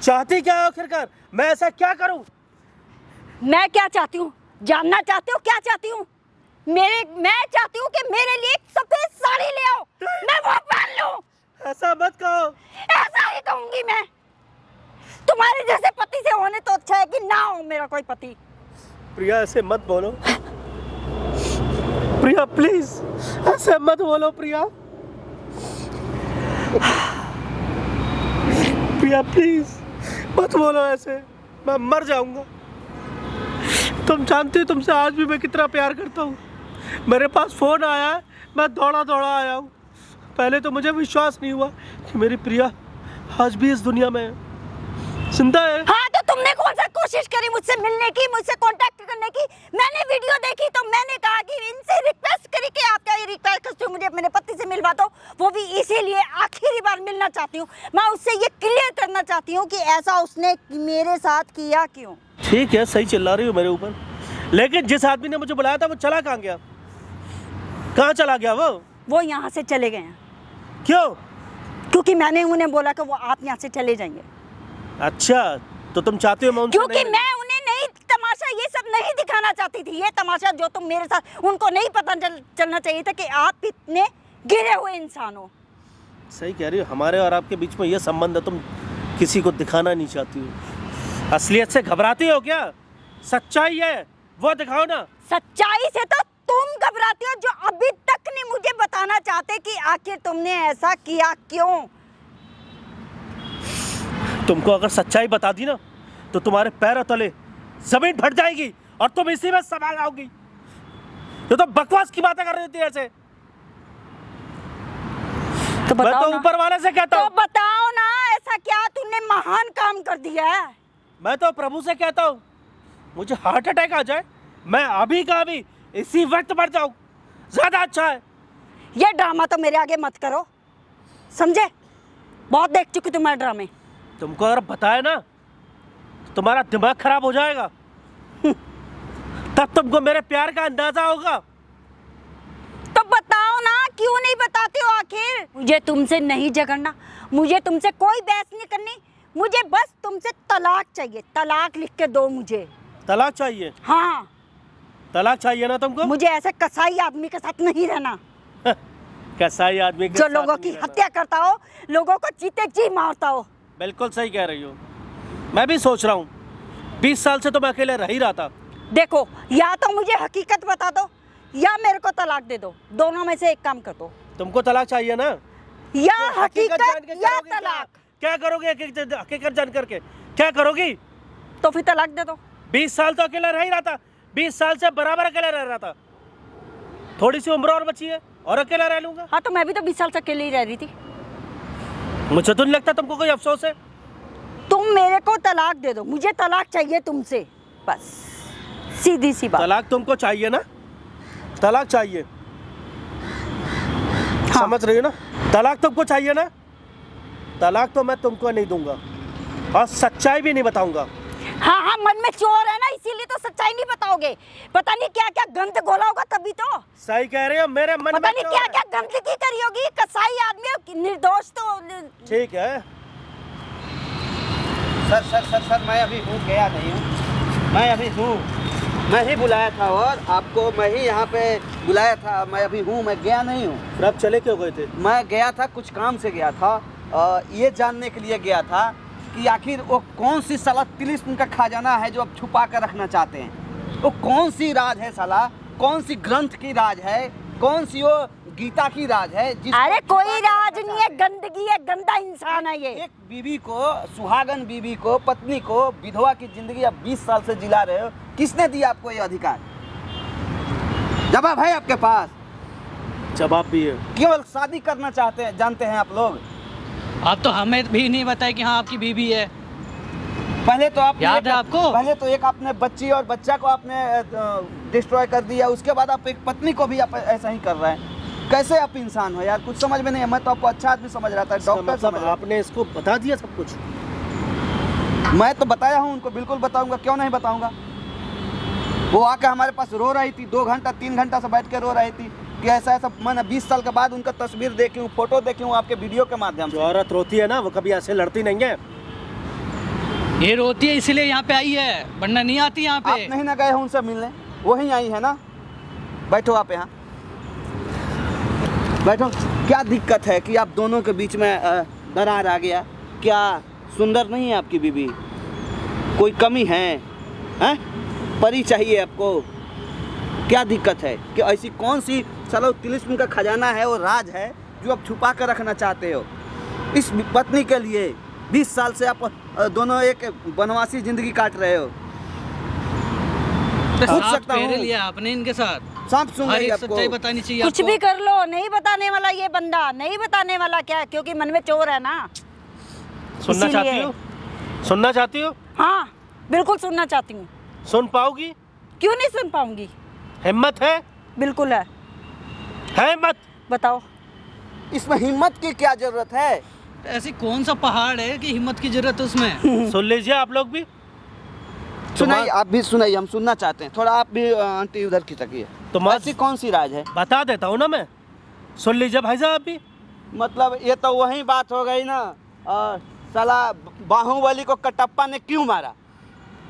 चाहती क्या हो आखिरकार? मैं ऐसा क्या करूं? मैं क्या चाहती हूँ जानना चाहते हो? क्या चाहती हूँ? मैं चाहती हूँ कि मेरे लिए एक सफेद साड़ी ले आओ, मैं वो पहन लूं। ऐसा मत कहो। ऐसा ही कहूंगी मैं। तुम्हारे जैसे पति से होने तो अच्छा है कि ना हो मेरा कोई पति। प्रिया ऐसे मत बोलो, प्रिया प्लीज ऐसे मत बोलो प्रिया। प्रिया प्लीज मत बोलो ऐसे, मैं मर जाऊंगा। तुम जानती हो तुमसे आज भी मैं कितना प्यार करता हूँ। मेरे पास फोन आया है, मैं दौड़ा दौड़ा आया हूँ। पहले तो मुझे विश्वास नहीं हुआ कि मेरी प्रिया आज भी इस दुनिया में है, जिंदा है। हाँ तो तुमने कौन सा कोशिश करी मुझसे मिलने की, मुझसे कांटेक्ट करने की? मैंने वीडियो देखी तो मैंने कहा कि इनसे रिक्वेस्ट करी कि आप क्या ये रिक्वेस्ट करते हो मुझे मेरे पति से मिलवा दो, वो भी इसीलिए आखिरी बार मिलना चाहती हूँ। मैं उससे ये क्लियर करना चाहती हूँ कि ऐसा उसने मेरे साथ किया क्यों। ठीक है, सही चिल्ला रही हो मेरे ऊपर, लेकिन जिस आदमी ने मुझे बुलाया था वो चला कहाँ गया? कहाँ चला गया वो यहाँ से चले गए हैं। क्यों? क्योंकि मैंने उन्हें बोला कि वो आप यहाँ से चले जाएंगे। अच्छा, तो तुम चाहते हो मैं उनसे क्योंकि नहीं मैं उन्हें नहीं तमाशा ये सब नहीं दिखाना चाहती थी। ये तमाशा जो तुम मेरे साथ, उनको नहीं पता चलना चाहिए था कि आप इतने गिरे हुए इंसान हो। सही कह रही हो, हमारे और आपके बीच में ये संबंध है, तुम किसी को दिखाना नहीं चाहती हो। असलियत से घबराती हो क्या? सच्चाई है वो दिखाओ ना। सच्चाई से तो तुम घबराती हो, जो अभी तक नहीं मुझे बताना चाहते कि आखिर तुमने ऐसा किया क्यों। तुमको अगर सच्चाई बता दी ना तो तुम्हारे पैरों तले जमीन फट जाएगी और तुम इसी में समा जाओगी। ये तो बकवास की बातें कर रही थी ऐसे। तो मैं तो ऊपर वाले से कहता हूँ। तो बताओ ना, ऐसा क्या तुमने महान काम कर दिया है? मैं तो प्रभु से कहता हूँ मुझे हार्ट अटैक आ जाए, मैं अभी का अभी इसी वक्त मर जाऊं, ज्यादा अच्छा है। ये ड्रामा तो मेरे आगे मत करो, समझे? बहुत देख चुकी तुम्हारे ड्रामे। तुमको अगर बताया ना तो तुम्हारा दिमाग खराब हो जाएगा, तब तुमको मेरे प्यार का अंदाजा होगा। तो बताओ ना, क्यों नहीं बताते हो आखिर? मुझे तुमसे नहीं झगड़ना, मुझे तुमसे कोई बहस नहीं करनी, मुझे बस तुमसे तलाक चाहिए। तलाक लिख के दो मुझे। तलाक चाहिए? हाँ, तलाक चाहिए ना तुमको? मुझे ऐसे कसाई आदमी के साथ नहीं रहना कसाई आदमी के जो साथ लोगों की नहीं रहना। हत्या करता हो, लोगों को जीते जी मारता हो। बिल्कुल सही कह रही हो, मैं भी सोच रहा हूँ। 20 साल से तो मैं अकेले रह ही रहा था। देखो, या तो मुझे हकीकत बता दो या मेरे को तलाक दे दो, दोनों में से एक काम कर दो। तुमको तलाक चाहिए ना? या तो हकीकत जान के या करोगी क्या? तलाक। क्या करोगे हकीकत जान करके? क्या करोगी? तो फिर तलाक दे दो। 20 साल तो अकेला रह ही रहा था, 20 साल से बराबर अकेला रह रहा था। थोड़ी सी उम्र और बची है और अकेला रह लूंगा। हाँ तो मैं भी तो 20 साल से अकेले ही रह रही थी। मुझे तो नहीं लगता तुमको कोई अफसोस है। तुम मेरे को तलाक दे दो, मुझे तलाक चाहिए तुमसे, बस सीधी सी बात। तलाक तुमको चाहिए ना? तलाक चाहिए, हाँ। समझ रही हो ना? तलाक तुमको चाहिए ना? तलाक तो मैं तुमको नहीं दूंगा और सच्चाई भी नहीं बताऊंगा। हाँ हाँ, मन में चोर है ना, इसीलिए तो सच्चाई नहीं बताओगे। पता नहीं क्या क्या गंद घोला होगा तभी तो। सही कह रहे हो, मेरे मन में पता नहीं चोर क्या है। क्या गंदगी करी होगी। कसाई आदमी हो, निर्दोष तो। ठीक है। सर मैं अभी हूँ, गया नहीं हूँ, मैं अभी हूँ। मैं ही बुलाया था और आपको मैं ही यहाँ पे बुलाया था। मैं अभी हूँ, मैं गया नहीं हूँ। फिर आप चले क्यों गए थे? मैं गया था, कुछ काम से गया था। ये जानने के लिए गया था कि आखिर वो कौन सी साला तिलिस्म का खजाना है जो आप छुपा कर रखना चाहते हैं। वो कौन सी राज है साला, कौन सी ग्रंथ की राज है, कौन सी वो गीता की राज है अरे कोई राज नहीं है, गंदगी है, गंदा इंसान है ये। एक बीवी को, सुहागन बीवी को, पत्नी को, विधवा की जिंदगी आप 20 साल से जिला रहे हो। किसने दिया आपको ये अधिकार? जवाब है आपके पास? जवाब भी है। केवल शादी करना चाहते हैं, जानते हैं आप लोग। आप तो हमें भी नहीं बताए कि हाँ आपकी बीवी है। पहले तो आप याद है आपको? पहले तो एक आपने बच्ची और बच्चा को आपने डिस्ट्रॉय कर दिया, उसके बाद आप एक पत्नी को भी आप ऐसा ही कर रहे हैं। कैसे आप इंसान हो यार, कुछ समझ में नहीं है। मैं तो आपको अच्छा आदमी समझ रहा था, डॉक्टर समझ रहा था। आपने इसको बता दिया सब कुछ? मैं तो बताया हूँ उनको, बिल्कुल बताऊंगा, क्यों नहीं बताऊंगा। वो आके हमारे पास रो रही थी, 2 घंटा 3 घंटा से बैठ के रो रही थी कि ऐसा ऐसा। मैंने 20 साल के बाद उनका तस्वीर देखी हूँ, फोटो देखी हूँ आपके वीडियो के माध्यम जो से। औरत रोती है ना वो कभी ऐसे लड़ती नहीं है। ये रोती है इसलिए यहाँ पे आई है, वरना नहीं आती यहाँ आप पे। नहीं ना गए हो उनसे मिलने, वही आई है ना। बैठो आप यहाँ, बैठो। क्या दिक्कत है कि आप दोनों के बीच में दरार आ गया? क्या सुंदर नहीं है आपकी बीवी? कोई कमी है? हैं? परी चाहिए आपको? क्या दिक्कत है कि ऐसी कौन सी साला तिलिस्म का खजाना है, वो राज है जो आप छुपा कर रखना चाहते हो इस पत्नी के लिए? 20 साल से आप दोनों एक वनवासी जिंदगी काट रहे हो। तो पूछ साथ सकता हूँ? फेरे लिया आपने इनके साथ। सांप सुन हर रही एक आपको? सच्चाई बतानी चाहिए कुछ आपको। भी कर लो, नहीं बताने वाला ये बंदा, नहीं बताने वाला। क्या? क्योंकि मन में चोर है ना। सुनना इसीलिए। चाहती हो? सुनना चाहती हो? हाँ बिल्कुल सुनना चाहती हूँ। सुन पाओगी? क्यों नहीं सुन पाऊंगी? हिम्मत है? बिल्कुल है। हिम्मत? बताओ। इसमें हिम्मत की क्या जरूरत है? ऐसी कौन सा पहाड़ है कि हिम्मत की जरूरत है उसमें? सुन लीजिए आप लोग भी। सुनाइए, आप भी सुनाइए, हम सुनना चाहते हैं। थोड़ा आप भी आंटी उधर की तकिए। तो ऐसी कौन सी राज है? बता देता हूँ ना मैं। सुन लीजिए भाई साहब भी। मतलब ये तो वही बात हो गई ना, साला बाहुबली को कटप्पा ने क्यों मारा,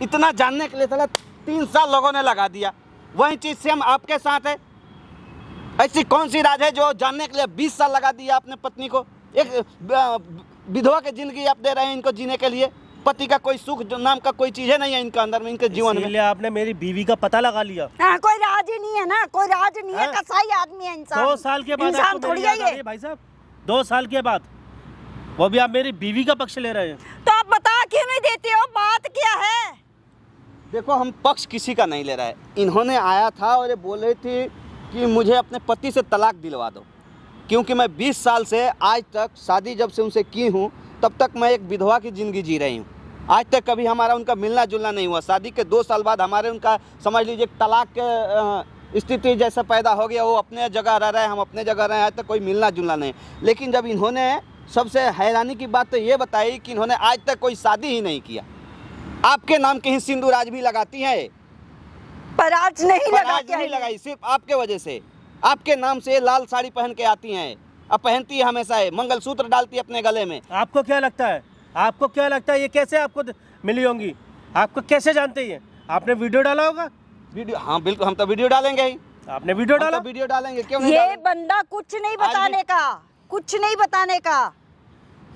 इतना जानने के लिए साला 3 साल लोगों ने लगा दिया। वही चीज़ सेम आपके साथ है। ऐसी कौन सी राज है जो जानने के लिए 20 साल लगा दिया आपने पत्नी को? एक विधवा की जिंदगी आप दे रहे हैं इनको जीने के लिए। पति का कोई सुख नाम का कोई चीज़ है नहीं है इनके अंदर में, इनके जीवन में। इसलिए आपने मेरी बीवी का पता लगा लिया। हाँ, कोई राज ही नहीं है ना, कोई राज नहीं है। हाँ? कसाई आदमी है इंसान। 2 साल के बाद इंसान आपको थोड़ी मेरी है याद आ रही ये। है भाई साहब? 2 साल के बाद वो भी आप मेरी बीवी का पक्ष ले रहे हैं। तो आप बता क्यों नहीं देते हो? बात क्या है? देखो, हम पक्ष किसी का नहीं ले रहा है। इन्होंने आया था और ये बोल रही थी कि मुझे अपने पति से तलाक दिलवा दो, क्योंकि मैं 20 साल से आज तक, शादी जब से उनसे की हूँ तब तक मैं एक विधवा की ज़िंदगी जी रही हूँ। आज तक कभी हमारा उनका मिलना जुलना नहीं हुआ। शादी के 2 साल बाद हमारे उनका समझ लीजिए तलाक के स्थिति जैसा पैदा हो गया। वो अपने जगह रह रहे हैं, हम अपने जगह रहे हैं। आज तक कोई मिलना जुलना नहीं। लेकिन जब इन्होंने, सबसे हैरानी की बात तो ये बताई कि इन्होंने आज तक कोई शादी ही नहीं किया। आपके नाम के ही सिंदूर आज भी लगाती हैं, पर आज नहीं पर लगा आज क्या नहीं है? लगाई, सिर्फ आपके वजह से। आपके नाम से लाल साड़ी पहन के आती हैं, अब पहनती है हमेशा है, मंगलसूत्र डालती है अपने गले में। आपको क्या लगता है? आपको क्या लगता है ये कैसे आपको मिली होंगी? आपको कैसे जानते हैं? आपने वीडियो डाला होगा? वीडियो? हाँ बिल्कुल, हम तो वीडियो डालेंगे ही। आपने वीडियो हम डाला? तो वीडियो डालेंगे, क्यों नहीं ये डालेंगे? बंदा कुछ नहीं आज बताने का, कुछ नहीं बताने का।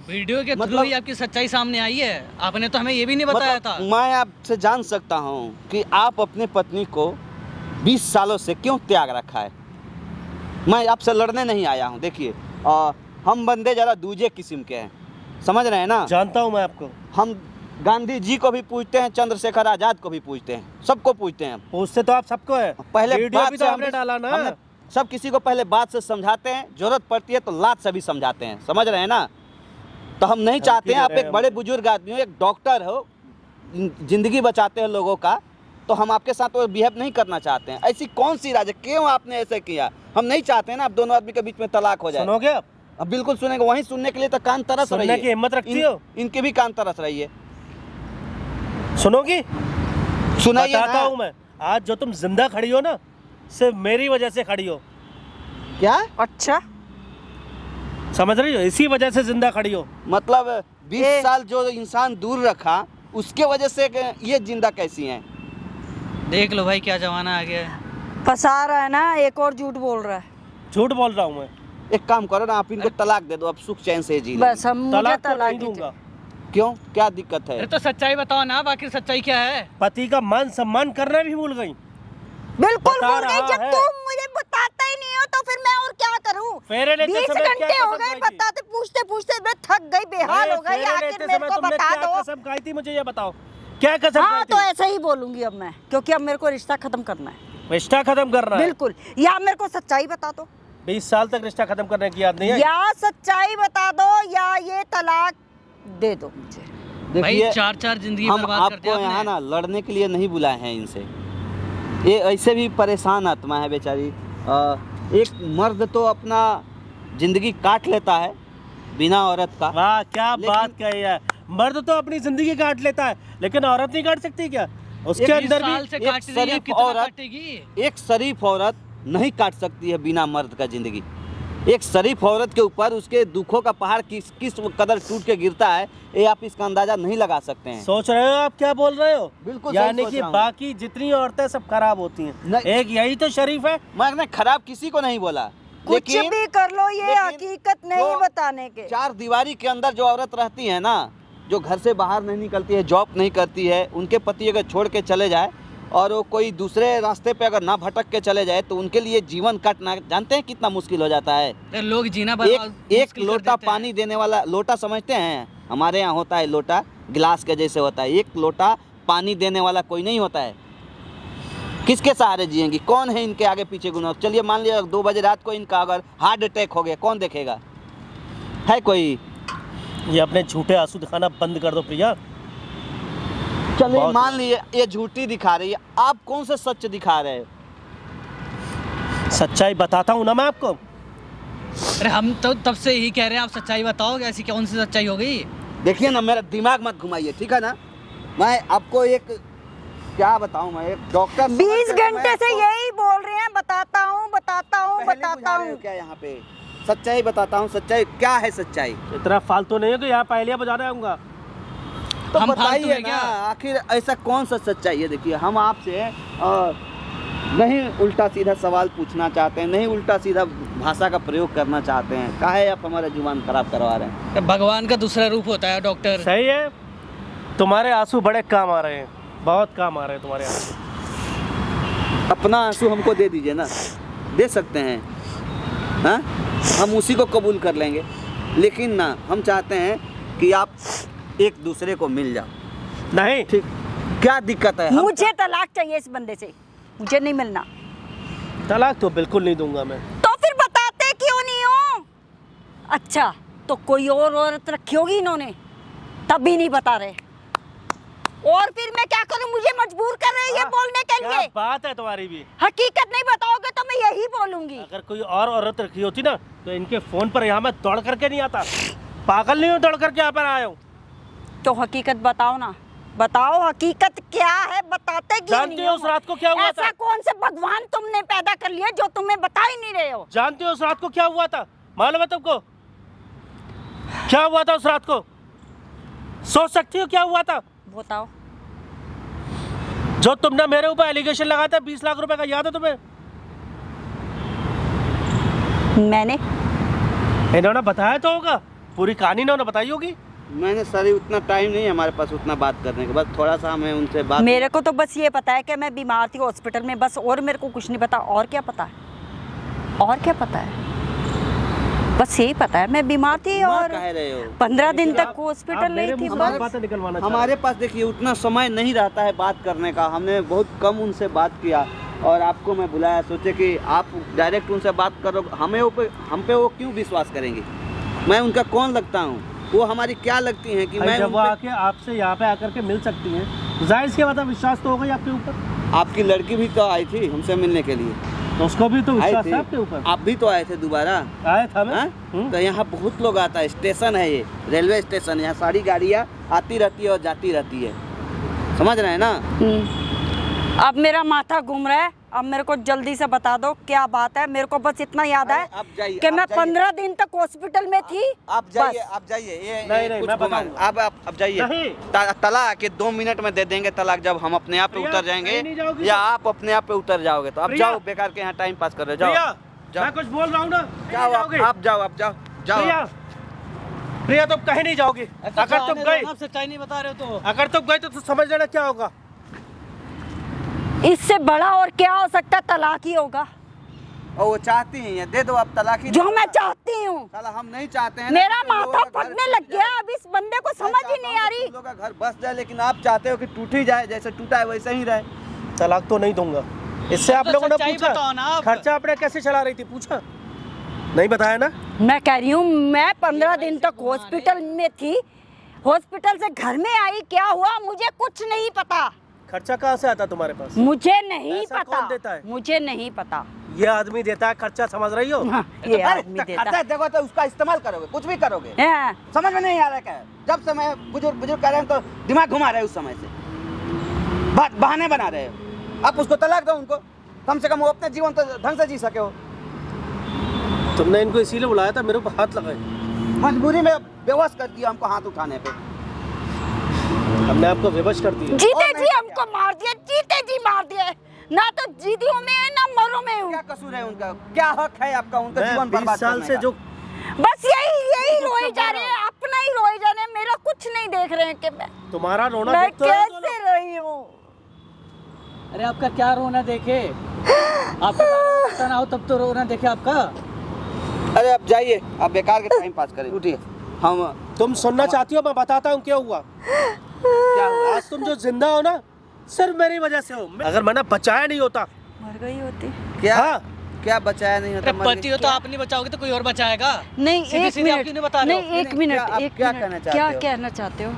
वीडियो के थ्रू मतलब- ही आपकी सच्चाई सामने आई है। आपने तो हमें ये भी नहीं बताया था। मैं आपसे जान सकता हूँ कि आप अपने पत्नी को 20 सालों से क्यों त्याग रखा है। मैं आपसे लड़ने नहीं आया हूँ। देखिए, हम बंदे ज़रा दूजे किस्म के हैं, समझ रहे हैं ना। जानता हूँ मैं आपको। हम गांधी जी को भी पूछते हैं, चंद्रशेखर आज़ाद को भी पूछते हैं, सबको पूछते हैं। पूछते तो आप सबको है। पहले वीडियो बात भी से तो हमने आपने डाला ना। हमने सब किसी को पहले बात से समझाते हैं, जरूरत पड़ती है तो लात से भी समझाते हैं, समझ रहे हैं ना। तो हम नहीं चाहते हैं, आप एक बड़े बुजुर्ग आदमी हो, एक डॉक्टर हो, जिंदगी बचाते हैं लोगों का, तो हम आपके साथ वो बिहेव नहीं करना चाहते हैं। ऐसी कौन सी राज है, क्यों आपने ऐसे किया? हम नहीं चाहते हैं ना आप दोनों आदमी के बीच में तलाक हो जाए। सुनोगे आप? अब बिल्कुल सुनेंगे, वहीं सुनने के लिए तो कान तरस रही सुनने है। की हिम्मत रखती हो? इनकी भी कान तरस रही है। सुनोगी? सुनाइए बताता ना। हूँ मैं। आज जो तुम जिंदा खड़ी हो ना, सिर्फ मेरी वजह से खड़ी हो। क्या अच्छा, समझ रही हो? इसी वजह से जिंदा खड़ी हो। मतलब 20 साल जो इंसान दूर रखा उसके वजह से ये जिंदा कैसी हैं? देख लो भाई क्या जमाना आ गया है। फंसा रहा है ना, एक और झूठ बोल रहा है। झूठ बोल रहा हूँ मैं? एक काम करो ना, आप इनको तलाक दे दो, अब सुख चैन से जी बस हम मुझे तलाक तो तलाक नहीं ही दूंगा। क्यों, क्या दिक्कत है? अरे तो सच्चाई बताओ ना, बाकी सच्चाई क्या है? पति का मान सम्मान करना भी भूल गई। बिल्कुल बता भूल गई। रहा जब है। तुम मुझे बताता ही नहीं हो तो फिर मैं और क्या करूं? फेरे लेते 20 समय क्या घंटे हो कसम गए खाई थी? बताते पूछते पूछते मैं थक गई, बेहाल हो गई। फेरे आखिर लेते मेरे समय को तुमने बता क्या दो। कसम खाई थी, मुझे ये बताओ, क्या कसम हाँ खाई तो थी? ऐसा ही बोलूंगी अब मैं, क्योंकि अब मेरे को रिश्ता खत्म करना है। रिश्ता खत्म करना है? बिल्कुल। या मेरे को सच्चाई बता दो, 20 साल तक रिश्ता खत्म करने की याद नहीं है? या सच्चाई बता दो या ये तलाक दे दो मुझे। भाई देखिए, 4 जिंदगी हम बर्बाद करते आपको हैं यहाँ आपने। ना लड़ने के लिए नहीं बुलाए हैं इनसे। ये ऐसे भी परेशान आत्मा है बेचारी। एक मर्द तो अपना जिंदगी काट लेता है बिना औरत का। वाह क्या लेकिन- बात कही है। मर्द तो अपनी जिंदगी काट लेता है, लेकिन औरत नहीं काट सकती क्या? उसके 20 अंदर साल भी से एक काट रही है, शरीफ कितना औरत- काटेगी? एक शरीफ औरत नहीं काट सकती है बिना मर्द का जिंदगी। एक शरीफ औरत के ऊपर उसके दुखों का पहाड़ किस किस कदर टूट के गिरता है, ये आप इसका अंदाजा नहीं लगा सकते हैं। सोच रहे हो आप क्या बोल रहे हो? बिल्कुल सही यानी सोच कि रहा हूँ। बाकी जितनी औरतें सब खराब होती हैं, नहीं। एक यही तो शरीफ है। मैंने खराब किसी को नहीं बोला, कुछ भी कर लो, ये लेकिन हकीकत नहीं जो बताने के। चार दीवारी के अंदर जो औरत रहती है ना, जो घर से बाहर नहीं निकलती है, जॉब नहीं करती है, उनके पति अगर छोड़ के चले जाए और वो कोई दूसरे रास्ते पे अगर ना भटक के चले जाए तो उनके लिए जीवन काटना जानते हैं कितना मुश्किल हो जाता है। अरे लोग जीना एक मुश्किल कर लोटा देते हैं। पानी देने वाला, लोटा समझते हैं, हमारे यहाँ होता है लोटा, गिलास के जैसे होता है। एक लोटा पानी देने वाला कोई नहीं होता है। किसके सहारे जिएंगी? कौन है इनके आगे पीछे गुना? चलिए मान लिया 2 बजे रात को इनका अगर हार्ट अटैक हो गया, कौन देखेगा? है कोई? ये अपने झूठे आंसू दिखाना बंद कर दो प्रिया। चलिए बहुत- मान लिए ये झूठी दिखा रही है, आप कौन सा सच दिखा रहे हो? सच्चाई बताता हूँ ना मैं आपको। अरे हम तो तब से ही कह रहे हैं, आप सच्चाई बताओ, ऐसी कौन सी सच्चाई हो गई? देखिए ना, मेरा दिमाग मत घुमाइए, ठीक है ना? मैं आपको एक क्या बताऊं, मैं एक डॉक्टर 20 घंटे से यही बोल रहे हैं, बताता हूँ बताता हूँ बताता हूँ। क्या यहाँ पे सच्चाई बताता हूँ? सच्चाई क्या है? सच्चाई इतना फालतू नहीं है कि यहाँ पहलियाँ बजाने आऊँगा। तो हम फालतू बताइए हैं ना, क्या? आखिर ऐसा कौन सा सच्चाई है? देखिए हम आपसे नहीं उल्टा सीधा सवाल पूछना चाहते हैं, नहीं उल्टा सीधा भाषा का प्रयोग करना चाहते हैं। काहे आप हमारा जुबान खराब करवा रहे हैं? भगवान का दूसरा रूप होता है डॉक्टर। सही है, तुम्हारे आंसू बड़े काम आ रहे हैं, बहुत काम आ रहे हैं तुम्हारे आंसू। अपना आंसू हमको दे दीजिए ना, दे सकते हैं, हाँ? हम उसी को कबूल कर लेंगे, लेकिन ना हम चाहते हैं कि आप एक दूसरे को मिल जाओ। नहीं, ठीक, क्या दिक्कत है? मुझे तलाक चाहिए इस बंदे से, मुझे नहीं मिलना। तलाक तो बिल्कुल नहीं दूंगा मैं। तो फिर बताते क्यों नहीं हो? अच्छा तो कोई और औरत रखी होगी इन्होंने, तब भी नहीं बता रहे। और फिर मैं क्या करूं? मुझे मजबूर कर रहे हैं ये बोलने के क्या लिए। बात है तुम्हारी भी। हकीकत नहीं बताओगे तो मैं यही बोलूंगी। अगर कोई और औरत रखी होती ना तो इनके फोन पर यहाँ मैं दौड़ करके नहीं आता। पागल नहीं हूँ दौड़ करके यहाँ पर आया हूँ। तो हकीकत बताओ ना, बताओ हकीकत क्या है, बताते क्यों जानती नहीं हो उस रात को क्या हुआ ऐसा था? कौन से भगवान तुमने पैदा कर लिया जो तुम्हें बता ही नहीं रहे हो? जानते हो उस रात को क्या हुआ था? मालूम है तुमको क्या हुआ था उस रात को? सोच सकती हो क्या हुआ था? बताओ। जो तुमने मेरे ऊपर एलिगेशन लगाया था 20 लाख रुपए का, याद है तुम्हें? मैंने इन्होंने बताया तो होगा, पूरी कहानी इन्होंने बताई होगी। मैंने सर उतना टाइम नहीं है हमारे पास उतना बात करने के, बस थोड़ा सा हमें उनसे बात। मेरे को तो बस ये पता है कि मैं बीमार थी हॉस्पिटल में, बस। और मेरे को कुछ नहीं पता। और क्या पता है? और क्या पता है? बस यही पता है मैं बीमार थी और कह रहे हो 15 दिन तक आप हॉस्पिटल मेरे नहीं थी। मुंह से बस बातें निकलवाना चाह रहे हमारे पास देखिए उतना समय नहीं रहता है बात करने का, हमने बहुत कम उनसे बात किया और आपको मैं बुलाया, सोचे कि आप डायरेक्ट उनसे बात करो, हम पे वो क्यों विश्वास करेंगे? मैं उनका कौन लगता हूँ? वो हमारी क्या लगती हैं कि हो। मैं जब वो उन पे- आके आपसे यहाँ पे आकर के मिल सकती हैं, जाहिर सी बात है विश्वास तो होगा ही आपके ऊपर। आपकी लड़की भी तो आई थी हमसे मिलने के लिए, तो उसको भी तो आई विश्वास थी, है आपके ऊपर। आप भी तो आए थे दोबारा, आया था मैं। हाँ? तो यहाँ बहुत लोग आता है, स्टेशन है ये, रेलवे स्टेशन, यहाँ सारी गाड़ियाँ आती रहती है और जाती रहती है, समझ रहे हैं ना? अब मेरा माथा घूम रहा है। अब मेरे को जल्दी से बता दो क्या बात है। मेरे को बस इतना याद है आप जाइए, कि आप मैं जाइए। 15 दिन तक हॉस्पिटल में थी। आप जाइए, बस। आप जाइए। ये नहीं, कुछ मैं घुमा- बताऊंगा। आप जाइए। नहीं। तलाक के 2 मिनट में दे देंगे तलाक, जब हम अपने आप पे प्रिया, उतर जाएंगे कहीं नहीं जाओगी या तो? आप अपने आप पे उतर जाओगे। तो आप प्रिया। जाओ, बेकार के यहाँ टाइम पास कर रहे हो। प्रिया, जाओ जाओ। मैं कुछ बोल रहा हूँ ना, जाओ जाओगे? आप जाओ, आप जाओ जाओ। प्रिया, प्रिया तुम कहीं नहीं जाओगी। अगर तुम गए, आप सच्चाई नहीं बता रहे हो तो अगर तुम गए तो समझ लेना क्या होगा। इससे बड़ा और क्या हो सकता है, तलाक ही होगा और वो चाहती हैं, दे दो आप तलाक ही। जो मैं चाहती हूँ। साला हम नहीं चाहते हैं ना मेरा कि तुम लोगों माथा का घर फटने टूट लग जाए। गया। अब इस बंदे को समझ ही नहीं आ रही। तुम लोगों का घर बस जाए, लेकिन आप चाहते हो कि टूट ही जाए, जैसे टूटा है वैसे ही रहे। तलाक तो नहीं दूंगा। इससे आप तो लोगों ने सच्चाई बताओ ना पूछा आप। खर्चा आपने कैसे चला रही थी, पूछा नहीं, बताया ना। मैं कह रही हूँ मैं 15 दिन तक हॉस्पिटल में थी। हॉस्पिटल से घर में आई, क्या हुआ मुझे कुछ नहीं पता। खर्चा कहाँ से आता तुम्हारे पास? मुझे नहीं पैसा पता। कौन देता है? मुझे नहीं पता। ये आदमी देता है खर्चा, समझ रही हो? हाँ, ये आदमी देता खर्चा देखो तो उसका इस्तेमाल करोगे, कुछ भी करोगे। है। समझ में नहीं आ रहा क्या? जब समय बुजुर्ग कह रहे हैं तो दिमाग घुमा रहे हैं उस समय से, बात बहाने बना रहे हो। आप उसको तलाक दो, उनको कम से कम वो अपने जीवन तो ढंग से जी सके हो। तुमने इनको इसीलिए बुलाया था मेरे ऊपर हाथ लगाए? मजबूरी में बेवश कर दिया हमको हाथ उठाने पे। हमने आपको विवश कर दिया। जीते और जी नहीं हमको मार दिया, जीते जी मार दिया। ना तो जीतियों में है ना मरो में हूँ। क्या कसूर है उनका? क्या हक है आपका उनका मैं जीवन 20 बर्बाद साल करने से का? जो बस यही रोए जा रहे हैं, अपना ही रोए जा रहे हैं। मेरा कुछ नहीं देख रहे हैं कि तुम्हारा रोना मैं देख तो रहे हो कैसे रही हूँ। अरे आपका क्या रोना देखे, आपका पता ना हो तब तो रोना देखे आपका। अरे आप जाइए, आप बेकार के टाइम पास करें। उठिए। हम तुम सुनना चाहती हो? मैं बताता हूँ क्या हुआ। क्या हुआ? आज तुम जो जिंदा हो ना, सिर्फ मेरी वजह से हो। अगर मैंने बचाया नहीं होता। मर गई होती। क्या हाँ। क्या बचाया नहीं होता? अरे पति हो तो आप नहीं बचाओगे तो कोई और बचाएगा। नहीं, सीधी एक सीधी आप मिनट, क्यों नहीं बता रहे हो? नहीं, एक क्या मिनट, आप एक क्या मिनट। कहना चाहते क्या हो? कहना चाहते हो?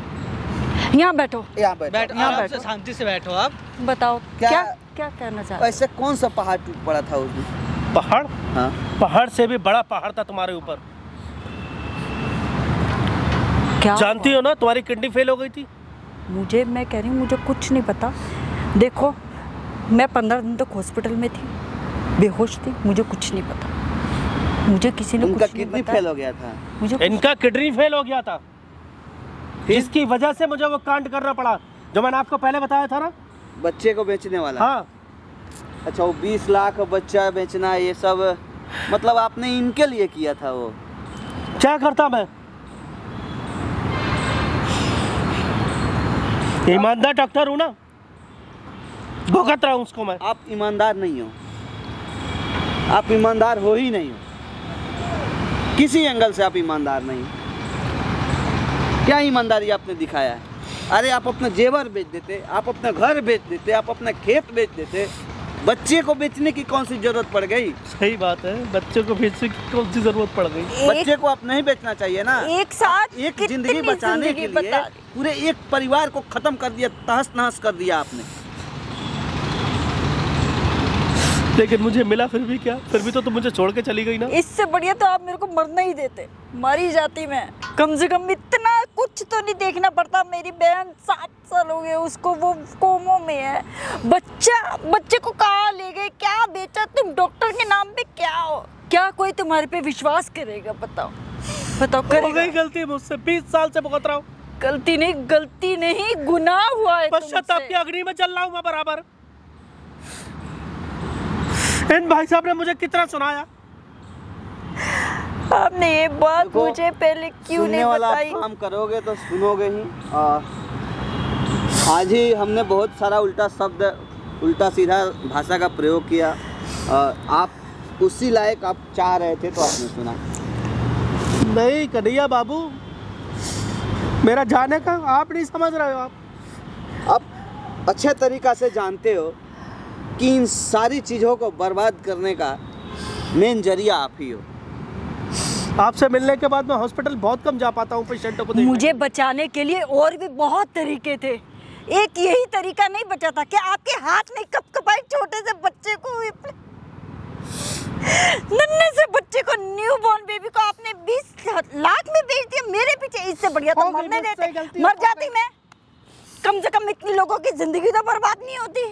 यहाँ बैठो, यहाँ बैठो। बैठ, यहाँ आराम बैठो। से शांति से बैठो आप। बताओ क्या- क्या क्या कहना चाहते हो? ऐसे कौन सा पहाड़ टूट पड़ा था उस दिन? पहाड़? हाँ। पहाड़ से भी बड़ा पहाड़ था तुम्हारे ऊपर। क्या जानती हो ना, तुम्हारी किडनी फेल हो गई थी। मुझे, मैं कह रही हूँ मुझे कुछ नहीं पता। देखो मैं 15 दिन तक हॉस्पिटल में थी, बेहोश थी, मुझे कुछ नहीं पता। मुझे किसी ने उनका कुछ नहीं किडनी बताया। फेल हो गया था। मुझे कुछ- इनका किडनी फेल हो गया था, इसकी वजह से मुझे वो कांड करना पड़ा जो मैंने आपको पहले बताया था ना। बच्चे को बेचने वाला। हाँ, अच्छा, वो 20 लाख बच्चा बेचना, ये सब मतलब आपने इनके लिए किया था? वो क्या करता मैं? ईमानदार डॉक्टर हूँ ना, भुगत रहा हूँ उसको मैं। आप ईमानदार नहीं हो, आप ईमानदार हो ही नहीं हो। किसी एंगल से आप ईमानदार नहीं हो। क्या ईमानदारी आपने दिखाया है? अरे आप अपना जेवर बेच देते, आप अपना घर बेच देते, आप अपना खेत बेच देते। बच्चे को बेचने की कौन सी जरूरत पड़ गई? सही बात है, बच्चे को बेचने की कौन सी जरूरत पड़ गई? बच्चे को आप नहीं बेचना चाहिए ना। एक साथ एक कितनी जिंदगी बचाने के जिंदगी लिए बता दी। पूरे एक परिवार को खत्म कर दिया, तहस नहस कर दिया आपने। लेकिन मुझे मिला फिर भी क्या? फिर भी तो तुम मुझे छोड़ के चली गई ना। इससे बढ़िया तो आप मेरे को मरना ही देते, मरी जाती मैं। कम से कम इतना कुछ तो नहीं देखना पड़ता। मेरी बहन 7 साल हो गए उसको, वो कोमो में है। बच्चे को कहाँ ले गए, क्या बेचा? तुम डॉक्टर के नाम पे क्या हो? क्या कोई तुम्हारे पे विश्वास करेगा? बताओ बताओ, हो करेगा? गई गलती मुझसे, 20 साल से भुगत रहा हूँ। गलती नहीं, गुनाह हुआ है पश्चाताप की तुमसे। अग्नि में चल रहा हूँ मैं बराबर। इन भाई साहब ने मुझे कितना सुनाया। आपने ये बात देखो, मुझे पहले क्यों सुनने नहीं वाला बताई? काम करोगे तो सुनोगे ही। आज ही हमने बहुत सारा उल्टा शब्द, उल्टा सीधा भाषा का प्रयोग किया। आप उसी लायक आप चाह रहे थे तो आपने सुना। नहीं कन्हैया बाबू, मेरा जाने का आप नहीं समझ रहे हो। आप अच्छे तरीक़ा से जानते हो कि इन सारी चीज़ों को बर्बाद करने का मेन जरिया आप ही हो। आपसे मिलने के बाद मैं हॉस्पिटल बहुत कम जा पाता हूँ पेशेंटों को देखने। मुझे बचाने के लिए और भी बहुत तरीके थे, एक यही तरीका नहीं बचा था कि आपके हाथ में कपकपाई छोटे से बच्चे को, नन्हे से बच्चे को, न्यूबॉर्न बेबी को आपने 20 लाख में बेच दिया मेरे पीछे। इससे बढ़िया तो हो गई मरने मुझसे देते, गलती, मर हो जाती मैं। कम से कम इतनी लोगों की जिंदगी तो बर्बाद नहीं होती।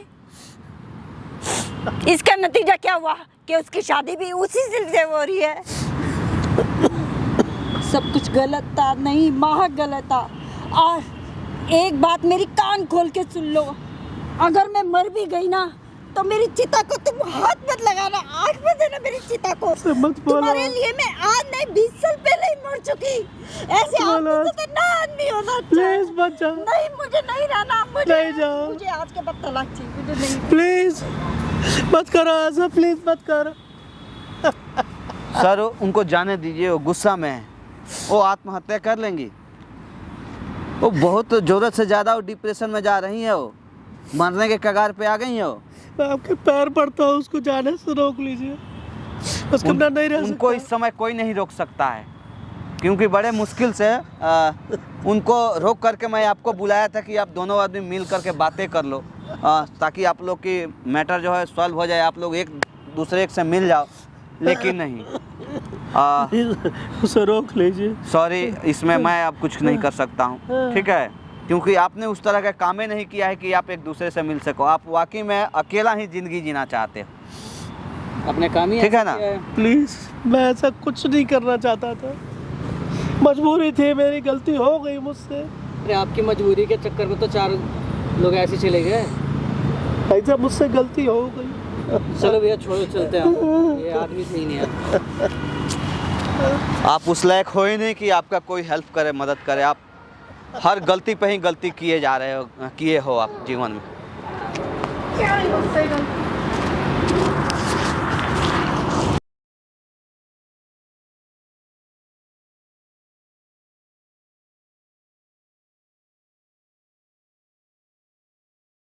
इसका नतीजा क्या हुआ कि उसकी शादी भी उसी सिलसिले में हो रही है। सब कुछ गलत था, नहीं महा गलत था। और एक बात मेरी कान खोल के सुन लो, अगर मैं मर भी गई ना तो मेरी चिता को तुम हाथ मत लगाना, आग मत देना मेरी चिता को। मत बोलो। तुम्हारे लिए मैं आज नहीं 20 साल पहले ही मर चुकी। ऐसे आदमी से तो ना आदमी होना चाहिए। प्लीज मत जाओ, नहीं मुझे नहीं रहना, नहीं जाओ। मुझे आज के बाद तलाक चाहिए, मुझे नहीं। प्लीज मत करो ऐसा, प्लीज मत करो। सर उनको जाने दीजिए, वो गुस्सा में है, वो आत्महत्या कर लेंगी। वो बहुत ज़रूरत से ज़्यादा वो डिप्रेशन में जा रही है, वो मरने के कगार पे आ गई है। वो मैं आपके पैर पड़ता हूँ, उसको जाने से रोक लीजिए। उसके बिना नहीं रह उनको सकता। इस समय कोई नहीं रोक सकता है, क्योंकि बड़े मुश्किल से उनको रोक करके मैं आपको बुलाया था कि आप दोनों आदमी मिल करके बातें कर लो, ताकि आप लोग की मैटर जो है सॉल्व हो जाए, आप लोग एक दूसरे से मिल जाओ। लेकिन नहीं, उसे रोक लीजिए। सॉरी, इसमें मैं अब कुछ नहीं कर सकता हूँ, ठीक है, क्योंकि आपने उस तरह का काम ही नहीं किया है कि आप एक दूसरे से मिल सको। आप वाकई में अकेला ही ज़िंदगी जीना चाहते हो, अपने काम ही ठीक है ऐसा ना? किया है। प्लीज, मैं ऐसा कुछ नहीं करना चाहता था, मजबूरी थी, मेरी गलती हो गई मुझसे। अरे आपकी मजबूरी के चक्कर में तो 4 लोग ऐसे चले गए। ऐसा मुझसे गलती हो गई। चलो भैया छोड़ो, चलते हैं, ये आदमी सही नहीं है। आप उस लायक हो ही नहीं कि आपका कोई हेल्प करे, मदद करे। आप हर गलती पे ही गलती किए जा रहे हो, किए हो आप जीवन में। क्या है मुझसे गलती?